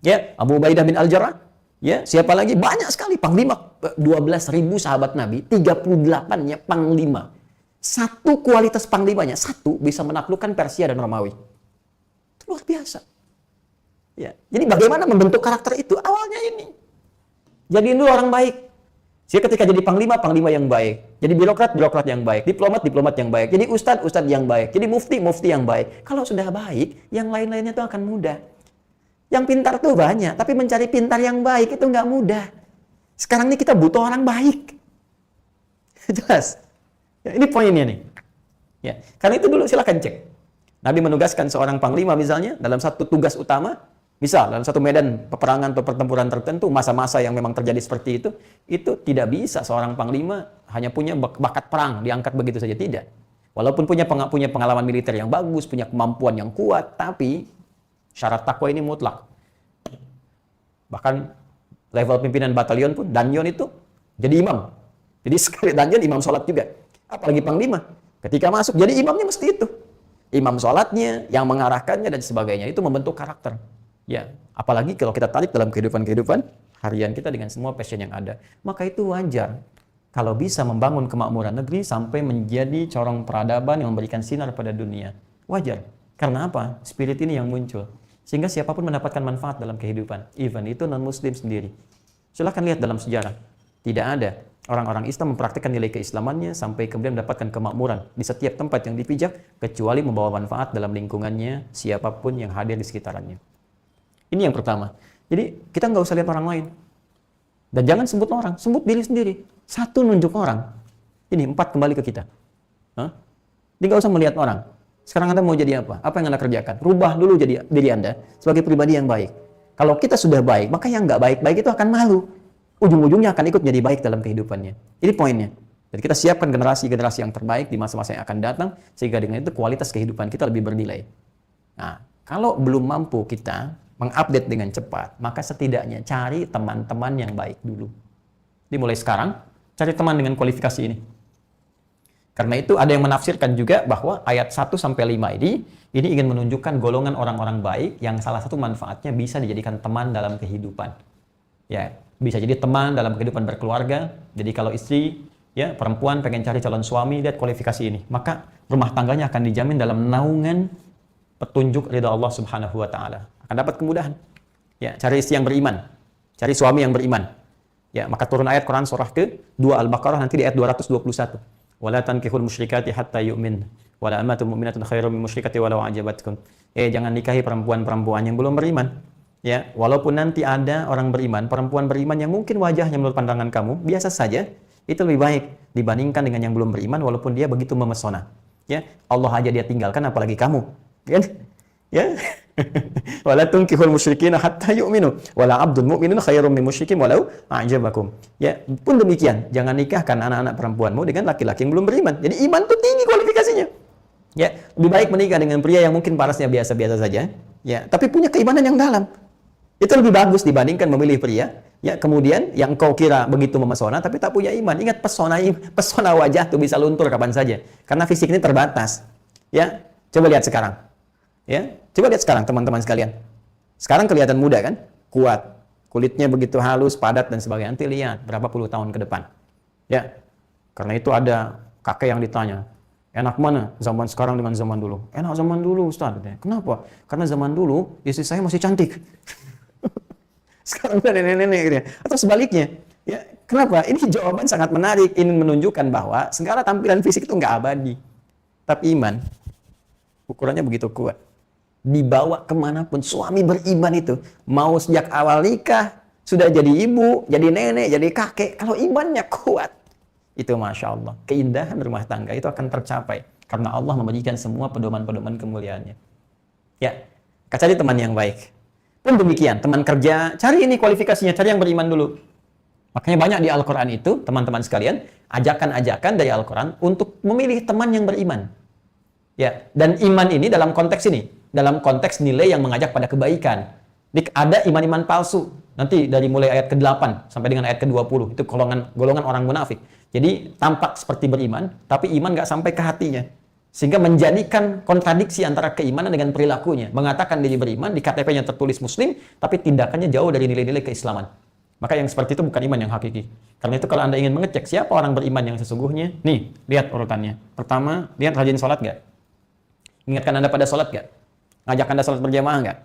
ya Abu Ubaidah bin Al-Jarrah, ya siapa lagi? Banyak sekali panglima. 12.000 sahabat Nabi, 38-nya panglima. Satu kualitas panglimanya, satu bisa menaklukkan Persia dan Romawi. Itu luar biasa. Ya. Jadi bagaimana membentuk karakter itu? Awalnya ini. Jadiin dulu orang baik. Jadi ketika jadi panglima, panglima yang baik. Jadi birokrat, birokrat yang baik. Diplomat, diplomat yang baik. Jadi ustadz, ustadz yang baik. Jadi mufti, mufti yang baik. Kalau sudah baik, yang lain-lainnya itu akan mudah. Yang pintar tuh banyak, tapi mencari pintar yang baik itu nggak mudah. Sekarang ini kita butuh orang baik. Jelas? Ya, ini poinnya nih. Ya, karena itu dulu silakan cek. Nabi menugaskan seorang panglima misalnya dalam satu tugas utama, misal dalam satu medan peperangan atau pertempuran tertentu, masa-masa yang memang terjadi seperti itu tidak bisa seorang panglima hanya punya bakat perang, diangkat begitu saja, tidak. Walaupun punya pengalaman militer yang bagus, punya kemampuan yang kuat, tapi syarat takwa ini mutlak. Bahkan level pimpinan batalion pun, danyon itu jadi imam. Jadi sekali danyon imam sholat juga. Apalagi panglima, ketika masuk jadi imamnya mesti itu. Imam sholatnya, yang mengarahkannya dan sebagainya, itu membentuk karakter. Ya, apalagi kalau kita tarik dalam kehidupan harian kita dengan semua passion yang ada, maka itu wajar kalau bisa membangun kemakmuran negeri sampai menjadi corong peradaban yang memberikan sinar pada dunia. Wajar. Karena apa? Spirit ini yang muncul. Sehingga siapapun mendapatkan manfaat dalam kehidupan. Even itu non-muslim sendiri. Silahkan lihat dalam sejarah. Tidak ada orang-orang Islam mempraktikkan nilai keislamannya sampai kemudian mendapatkan kemakmuran di setiap tempat yang dipijak, kecuali membawa manfaat dalam lingkungannya siapapun yang hadir di sekitarannya. Ini yang pertama. Jadi kita nggak usah lihat orang lain. Dan jangan sebut orang, sebut diri sendiri. Satu nunjuk orang. Ini 4 kembali ke kita. Jadi nggak usah melihat orang. Sekarang Anda mau jadi apa? Apa yang Anda kerjakan? Rubah dulu jadi diri Anda sebagai pribadi yang baik. Kalau kita sudah baik, maka yang nggak baik-baik itu akan malu. Ujung-ujungnya akan ikut jadi baik dalam kehidupannya. Ini poinnya. Jadi kita siapkan generasi-generasi yang terbaik di masa-masa yang akan datang, sehingga dengan itu kualitas kehidupan kita lebih bernilai. Nah, kalau belum mampu kita mengupdate dengan cepat, maka setidaknya cari teman-teman yang baik dulu. Jadi mulai sekarang, cari teman dengan kualifikasi ini. Karena itu ada yang menafsirkan juga bahwa ayat 1-5 ini ingin menunjukkan golongan orang-orang baik yang salah satu manfaatnya bisa dijadikan teman dalam kehidupan. Ya, bisa jadi teman dalam kehidupan berkeluarga. Jadi kalau istri, ya perempuan pengen cari calon suami, lihat kualifikasi ini. Maka rumah tangganya akan dijamin dalam naungan petunjuk ridha Allah Subhanahu wa taala. Akan dapat kemudahan. Ya, cari istri yang beriman, cari suami yang beriman. Ya, maka turun ayat Quran surah ke-2 Al-Baqarah nanti di ayat 221. Wala tankihul musyrikati hatta yu'min. wala amatun mu'minatun khairum min musyrikati walau ajabatkum. Jangan nikahi perempuan-perempuan yang belum beriman. Ya, walaupun nanti ada orang beriman, perempuan beriman yang mungkin wajahnya menurut pandangan kamu biasa saja, itu lebih baik dibandingkan dengan yang belum beriman walaupun dia begitu memesona. Ya, Allah aja dia tinggalkan apalagi kamu. Kan? Ya. Wala tunkihul musyrikina hatta yu'minu wala 'abdun mu'minun khairum min musyrikin walau a'jabakum. Ya, pun demikian, jangan nikahkan anak-anak perempuanmu dengan laki-laki yang belum beriman. Jadi iman itu tinggi kualifikasinya. Ya, lebih baik menikah dengan pria yang mungkin parasnya biasa-biasa saja, ya, tapi punya keimanan yang dalam. Itu lebih bagus dibandingkan memilih pria, ya, kemudian yang kau kira begitu memesona tapi tak punya iman. Ingat, pesona wajah itu bisa luntur kapan saja karena fisik ini terbatas. Ya, coba lihat sekarang. Ya, coba lihat sekarang teman-teman sekalian. Sekarang kelihatan muda kan? Kuat. Kulitnya begitu halus, padat dan sebagainya. Nanti lihat berapa puluh tahun ke depan. Ya. Karena itu ada kakek yang ditanya, enak mana zaman sekarang dengan zaman dulu? Enak zaman dulu, Ustaz. Kenapa? Karena zaman dulu istri saya masih cantik. Sekarang udah nenek-nenek gitu ya. Atau sebaliknya. Ya, kenapa? Ini jawaban sangat menarik, ingin menunjukkan bahwa segala tampilan fisik itu nggak abadi. Tapi iman ukurannya begitu kuat. Dibawa kemanapun. Suami beriman itu mau sejak awal nikah, sudah jadi ibu, jadi nenek, jadi kakek, kalau imannya kuat, itu Masya Allah, keindahan rumah tangga itu akan tercapai karena Allah memberikan semua pedoman-pedoman kemuliaannya. Ya, cari teman yang baik. Pun demikian, teman kerja, cari ini kualifikasinya, cari yang beriman dulu. Makanya banyak di Al-Quran itu, teman-teman sekalian, ajakan-ajakan dari Al-Quran untuk memilih teman yang beriman. Ya, dan iman ini dalam konteks ini, dalam konteks nilai yang mengajak pada kebaikan. Ada iman-iman palsu. Nanti dari mulai ayat ke-8 sampai dengan ayat ke-20, itu golongan orang munafik. Jadi tampak seperti beriman, tapi iman nggak sampai ke hatinya. Sehingga menjadikan kontradiksi antara keimanan dengan perilakunya. Mengatakan diri beriman, di KTP-nya tertulis muslim, tapi tindakannya jauh dari nilai-nilai keislaman. Maka yang seperti itu bukan iman yang hakiki. Karena itu kalau Anda ingin mengecek siapa orang beriman yang sesungguhnya, nih, lihat urutannya. Pertama, lihat rajin sholat nggak? Ingatkan Anda pada sholat nggak? Ngajak Anda sholat berjamaah nggak?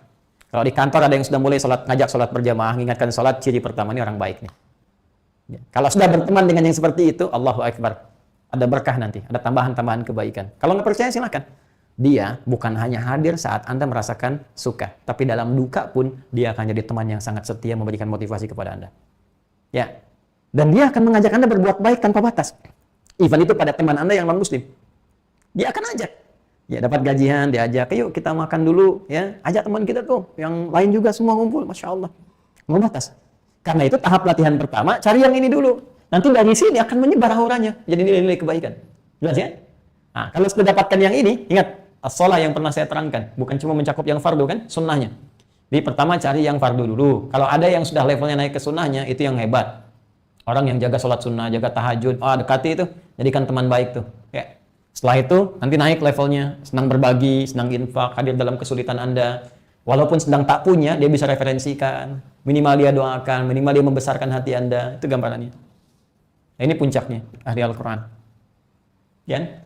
Kalau di kantor ada yang sudah mulai ngajak sholat berjamaah, mengingatkan sholat, ciri pertama ini orang baik nih. Ya. Kalau sudah berteman dengan yang seperti itu, Allahu Akbar. Ada berkah nanti, ada tambahan-tambahan kebaikan. Kalau nggak percaya silakan. Dia bukan hanya hadir saat Anda merasakan suka, tapi dalam duka pun dia akan jadi teman yang sangat setia memberikan motivasi kepada Anda. Ya. Dan dia akan mengajak Anda berbuat baik tanpa batas. Even itu pada teman Anda yang non-muslim. Dia akan ajak. Ya, dapat gajian, diajak, yuk kita makan dulu, ya. Ajak teman kita tuh, yang lain juga semua ngumpul, Masya Allah. Nggak batas. Karena itu tahap latihan pertama, cari yang ini dulu. Nanti dari sini akan menyebar auranya, jadi nilai-nilai kebaikan. Jelas ya? Nah, kalau sudah dapatkan yang ini, ingat, as-shalah yang pernah saya terangkan, bukan cuma mencakup yang fardu kan, sunnahnya. Jadi pertama cari yang fardu dulu. Kalau ada yang sudah levelnya naik ke sunnahnya, itu yang hebat. Orang yang jaga sholat sunnah, jaga tahajud, dekati itu, jadikan teman baik tuh. Ya. Setelah itu, nanti naik levelnya, senang berbagi, senang infak, hadir dalam kesulitan Anda. Walaupun sedang tak punya, dia bisa referensikan. Minimal dia doakan, minimal dia membesarkan hati Anda. Itu gambarannya. Nah, ini puncaknya, ahli Al-Quran. Ya?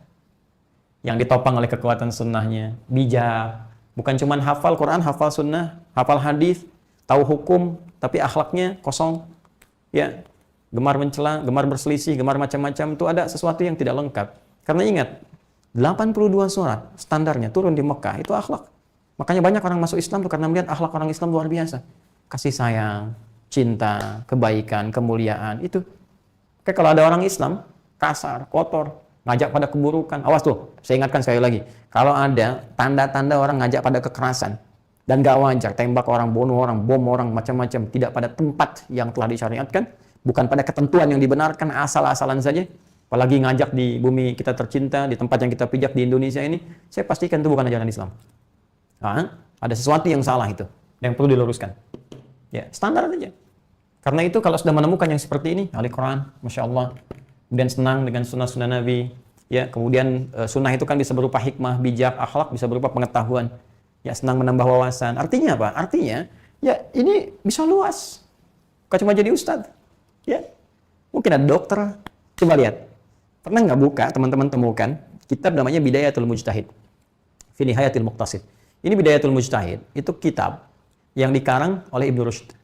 Yang ditopang oleh kekuatan sunnahnya. Bijak. Bukan cuma hafal Quran, hafal sunnah, hafal hadis, tahu hukum, tapi akhlaknya kosong. Ya. Gemar mencela, gemar berselisih, gemar macam-macam. Itu ada sesuatu yang tidak lengkap. Karena ingat, 82 surat standarnya turun di Mekah, itu akhlak. Makanya banyak orang masuk Islam tuh karena melihat akhlak orang Islam luar biasa. Kasih sayang, cinta, kebaikan, kemuliaan, itu. Oke, kalau ada orang Islam, kasar, kotor, ngajak pada keburukan, awas tuh, saya ingatkan sekali lagi. Kalau ada tanda-tanda orang ngajak pada kekerasan, dan gak wajar, tembak orang, bunuh orang, bom orang, macam-macam, tidak pada tempat yang telah disyariatkan, bukan pada ketentuan yang dibenarkan, asal-asalan saja, apalagi ngajak di bumi kita tercinta, di tempat yang kita pijak di Indonesia ini, saya pastikan itu bukan ajaran Islam. Nah, ada sesuatu yang salah itu, yang perlu diluruskan. Ya, standar aja. Karena itu kalau sudah menemukan yang seperti ini, ahli Quran, Masya Allah, kemudian senang dengan sunnah-sunnah Nabi, ya, kemudian sunnah itu kan bisa berupa hikmah, bijak, akhlak, bisa berupa pengetahuan, ya, senang menambah wawasan. Artinya apa? Artinya, ya, ini bisa luas. Bukan cuma jadi ustadz, ya. Mungkin ada dokter. Coba lihat. Pernah nggak buka, teman-teman temukan, kitab namanya Bidayatul Mujtahid, fi Nihayatil Muqtasid. Ini Bidayatul Mujtahid, itu kitab yang dikarang oleh Ibnu Rushd.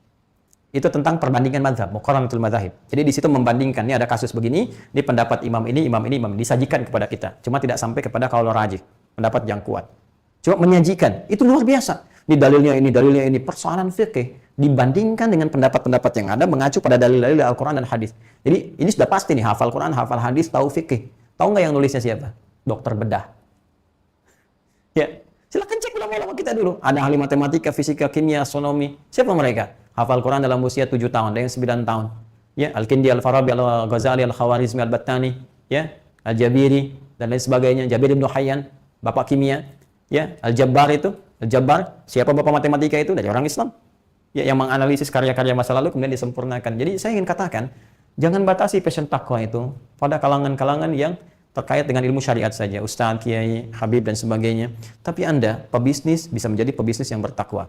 Itu tentang perbandingan mazhab, muqaranatul madzahib. Jadi di situ membandingkan, ini ada kasus begini, ini pendapat imam ini, disajikan kepada kita. Cuma tidak sampai kepada qaul rajih, pendapat yang kuat. Cuma menyajikan, itu luar biasa. Ini dalilnya ini, persoalan fikih dibandingkan dengan pendapat-pendapat yang ada mengacu pada dalil-dalil Al-Qur'an dan hadis. Jadi ini sudah pasti nih, hafal Quran, hafal hadis, tahu fikih. Tahu nggak yang nulisnya siapa? Dokter bedah. Ya, silakan cek ulama-ulama kita dulu. Ada ahli matematika, fisika, kimia, astronomi. Siapa mereka? Hafal Quran dalam usia 7 tahun, ada yang 9 tahun. Ya, Al-Kindi, Al-Farabi, Al-Ghazali, Al-Khawarizmi, Al-Battani, ya, Al-Jabiri dan lain sebagainya. Jabir bin Hayyan, bapak kimia, ya, Al-Jabbar itu, Al-Jabbar, siapa bapak matematika itu? Dari orang Islam. Ya, yang menganalisis karya-karya masa lalu kemudian disempurnakan. Jadi saya ingin katakan, jangan batasi passion takwa itu pada kalangan-kalangan yang terkait dengan ilmu syariat saja, ustadz, kiai, habib dan sebagainya. Tapi Anda, pebisnis bisa menjadi pebisnis yang bertakwa.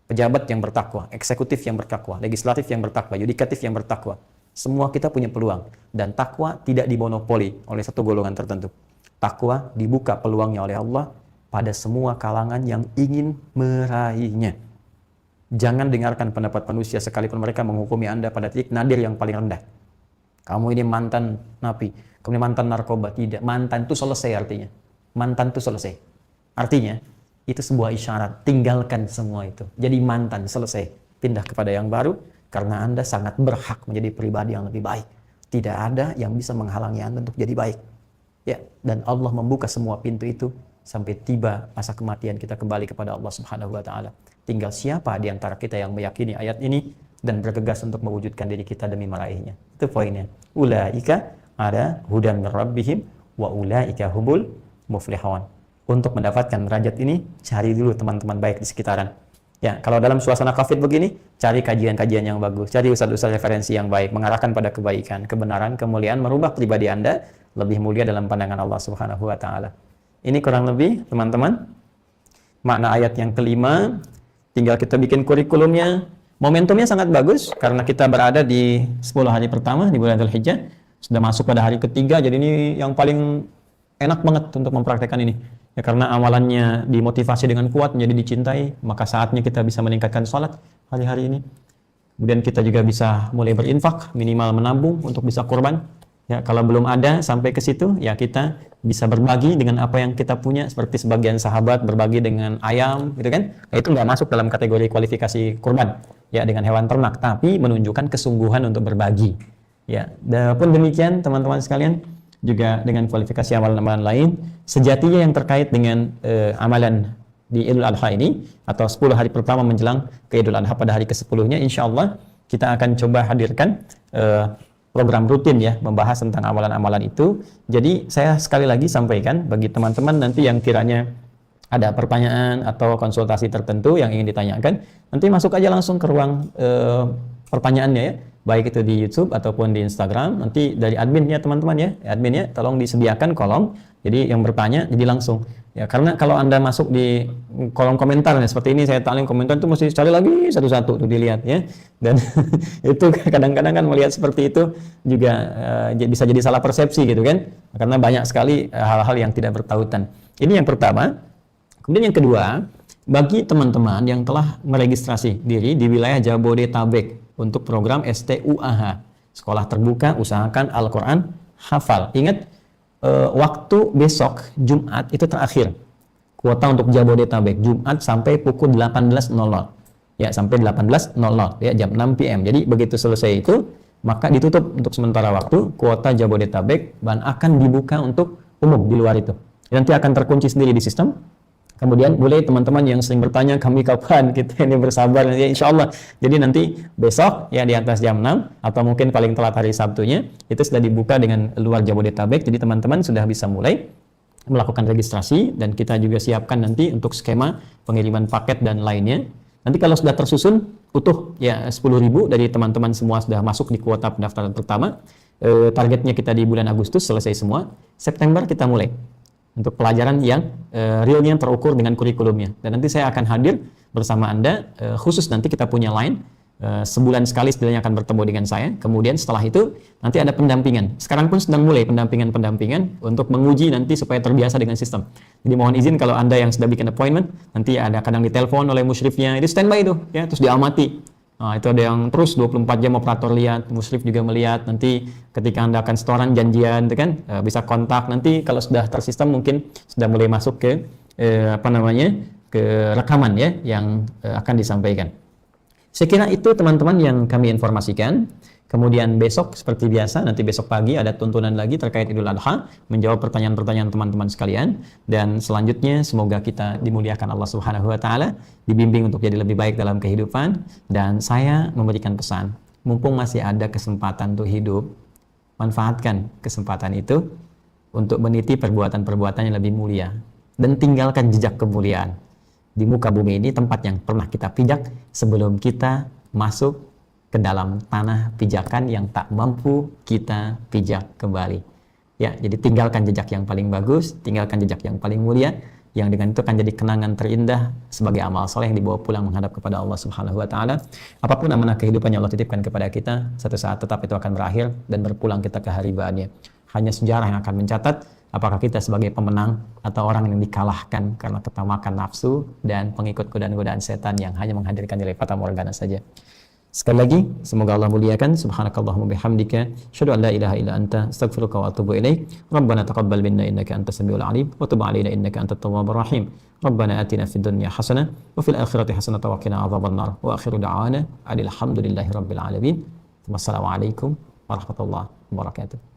Pejabat yang bertakwa, eksekutif yang bertakwa, legislatif yang bertakwa, yudikatif yang bertakwa. Semua kita punya peluang. Dan takwa tidak dimonopoli oleh satu golongan tertentu. Takwa dibuka peluangnya oleh Allah pada semua kalangan yang ingin meraihnya. Jangan dengarkan pendapat manusia sekalipun mereka menghukumi Anda pada titik nadir yang paling rendah. Kamu ini mantan napi, kemudian mantan narkoba. Tidak, mantan itu selesai artinya. Mantan itu selesai. Artinya, itu sebuah isyarat, tinggalkan semua itu. Jadi mantan, selesai. Pindah kepada yang baru, karena Anda sangat berhak menjadi pribadi yang lebih baik. Tidak ada yang bisa menghalangi Anda untuk jadi baik. Ya, dan Allah membuka semua pintu itu sampai tiba masa kematian kita kembali kepada Allah Subhanahu wa taala. Tinggal siapa di antara kita yang meyakini ayat ini dan bergegas untuk mewujudkan diri kita demi meraihnya. Itu poinnya. Ulaika ada hudan min rabbihim wa ulaika humul muflihun. Untuk mendapatkan derajat ini, cari dulu teman-teman baik di sekitaran. Ya, kalau dalam suasana COVID begini, cari kajian-kajian yang bagus, cari ustaz-ustaz referensi yang baik, mengarahkan pada kebaikan, kebenaran, kemuliaan, merubah pribadi Anda lebih mulia dalam pandangan Allah Subhanahu wa taala. Ini kurang lebih, teman-teman, makna ayat yang kelima. Tinggal kita bikin kurikulumnya. Momentumnya sangat bagus karena kita berada di 10 hari pertama di bulan Dzulhijjah, sudah masuk pada hari ketiga, jadi ini yang paling enak banget untuk mempraktekkan ini. Ya, karena amalannya dimotivasi dengan kuat menjadi dicintai, maka saatnya kita bisa meningkatkan sholat hari-hari ini. Kemudian kita juga bisa mulai berinfak, minimal menabung untuk bisa kurban. Ya, kalau belum ada sampai ke situ, ya kita bisa berbagi dengan apa yang kita punya, seperti sebagian sahabat berbagi dengan ayam, gitu kan? Nah, itu nggak masuk dalam kategori kualifikasi kurban, ya, dengan hewan ternak, tapi menunjukkan kesungguhan untuk berbagi. Ya, pun demikian teman-teman sekalian, juga dengan kualifikasi amalan-amalan lain, sejatinya yang terkait dengan amalan di Idul Adha ini, atau 10 hari pertama menjelang ke Idul Adha pada hari ke-10-nya, insya Allah kita akan coba hadirkan program rutin ya, membahas tentang amalan-amalan itu. Jadi saya sekali lagi sampaikan bagi teman-teman nanti yang kiranya ada pertanyaan atau konsultasi tertentu yang ingin ditanyakan, nanti masuk aja langsung ke ruang pertanyaannya ya, baik itu di YouTube ataupun di Instagram. Nanti dari adminnya teman-teman ya, adminnya tolong disediakan kolom, jadi yang bertanya jadi langsung ya, karena kalau Anda masuk di kolom komentar ya, seperti ini saya taklim komentar itu mesti cari lagi satu-satu tuh dilihat ya, dan itu kadang-kadang kan melihat seperti itu juga bisa jadi salah persepsi gitu kan, karena banyak sekali hal-hal yang tidak bertautan. Ini yang pertama. Kemudian yang kedua, bagi teman-teman yang telah meregistrasi diri di wilayah Jabodetabek untuk program STUAH, Sekolah Terbuka Usahakan Al-Quran Hafal. Ingat, waktu besok Jumat itu terakhir kuota untuk Jabodetabek, Jumat sampai pukul 18.00 ya, sampai 18.00 ya, jam 6 PM. Jadi begitu selesai itu maka ditutup untuk sementara waktu kuota Jabodetabek dan akan dibuka untuk umum di luar itu. Nanti akan terkunci sendiri di sistem. Kemudian boleh teman-teman yang sering bertanya kami kapan kita ini bersabar ya, insya Allah. Jadi nanti besok ya di atas jam 6 atau mungkin paling telat hari Sabtunya itu sudah dibuka dengan luar Jabodetabek. Jadi teman-teman sudah bisa mulai melakukan registrasi dan kita juga siapkan nanti untuk skema pengiriman paket dan lainnya. Nanti kalau sudah tersusun utuh ya 10.000 dari teman-teman semua sudah masuk di kuota pendaftaran pertama. Targetnya kita di bulan Agustus selesai semua. September kita mulai untuk pelajaran yang realnya terukur dengan kurikulumnya. Dan nanti saya akan hadir bersama Anda, khusus nanti kita punya line, sebulan sekali setidaknya akan bertemu dengan saya. Kemudian setelah itu nanti ada pendampingan. Sekarang pun sedang mulai pendampingan untuk menguji nanti supaya terbiasa dengan sistem. Jadi mohon izin kalau Anda yang sudah bikin appointment, nanti ada kadang ditelepon oleh musyrifnya, itu standby itu, ya, terus diamati. Nah, itu ada yang terus 24 jam operator lihat, musyrif juga melihat. Nanti ketika Anda akan setoran janjian, itu kan bisa kontak. Nanti kalau sudah tersistem mungkin sudah mulai masuk ke ke rekaman ya yang akan disampaikan. Saya kira itu teman-teman yang kami informasikan. Kemudian besok seperti biasa, nanti besok pagi ada tuntunan lagi terkait Idul Adha, menjawab pertanyaan-pertanyaan teman-teman sekalian. Dan selanjutnya semoga kita dimuliakan Allah Subhanahu wa taala, dibimbing untuk jadi lebih baik dalam kehidupan. Dan saya memberikan pesan, mumpung masih ada kesempatan untuk hidup, manfaatkan kesempatan itu untuk meniti perbuatan-perbuatan yang lebih mulia dan tinggalkan jejak kemuliaan di muka bumi ini, tempat yang pernah kita pijak sebelum kita masuk ke dalam tanah pijakan yang tak mampu kita pijak kembali. Ya, jadi tinggalkan jejak yang paling bagus, tinggalkan jejak yang paling mulia, yang dengan itu akan jadi kenangan terindah sebagai amal soleh yang dibawa pulang menghadap kepada Allah Subhanahu wa taala. Apapun amanah kehidupan yang Allah titipkan kepada kita, satu saat tetap itu akan berakhir dan berpulang kita ke haribaannya. Hanya sejarah yang akan mencatat apakah kita sebagai pemenang atau orang yang dikalahkan karena ketamakan nafsu dan pengikut godaan-godaan setan yang hanya menghadirkan nilai fata morgana saja. Sekali lagi, semoga Allah muliakan. Subhanakallahumma bihamdika, asyhadu an la ilaha illa anta, astaghfiruka wa atubu ilaik. Rabbana taqabbal minna innaka antas samiul alim wa tub alaina innaka antat tawwabur rahim. Rabbana atina fid dunya hasanah wa fil akhirati hasanah wa qina adzabannar. Wa akhiru da'wana alhamdulillahi rabbil alamin. Wassalamualaikum warahmatullahi wabarakatuh.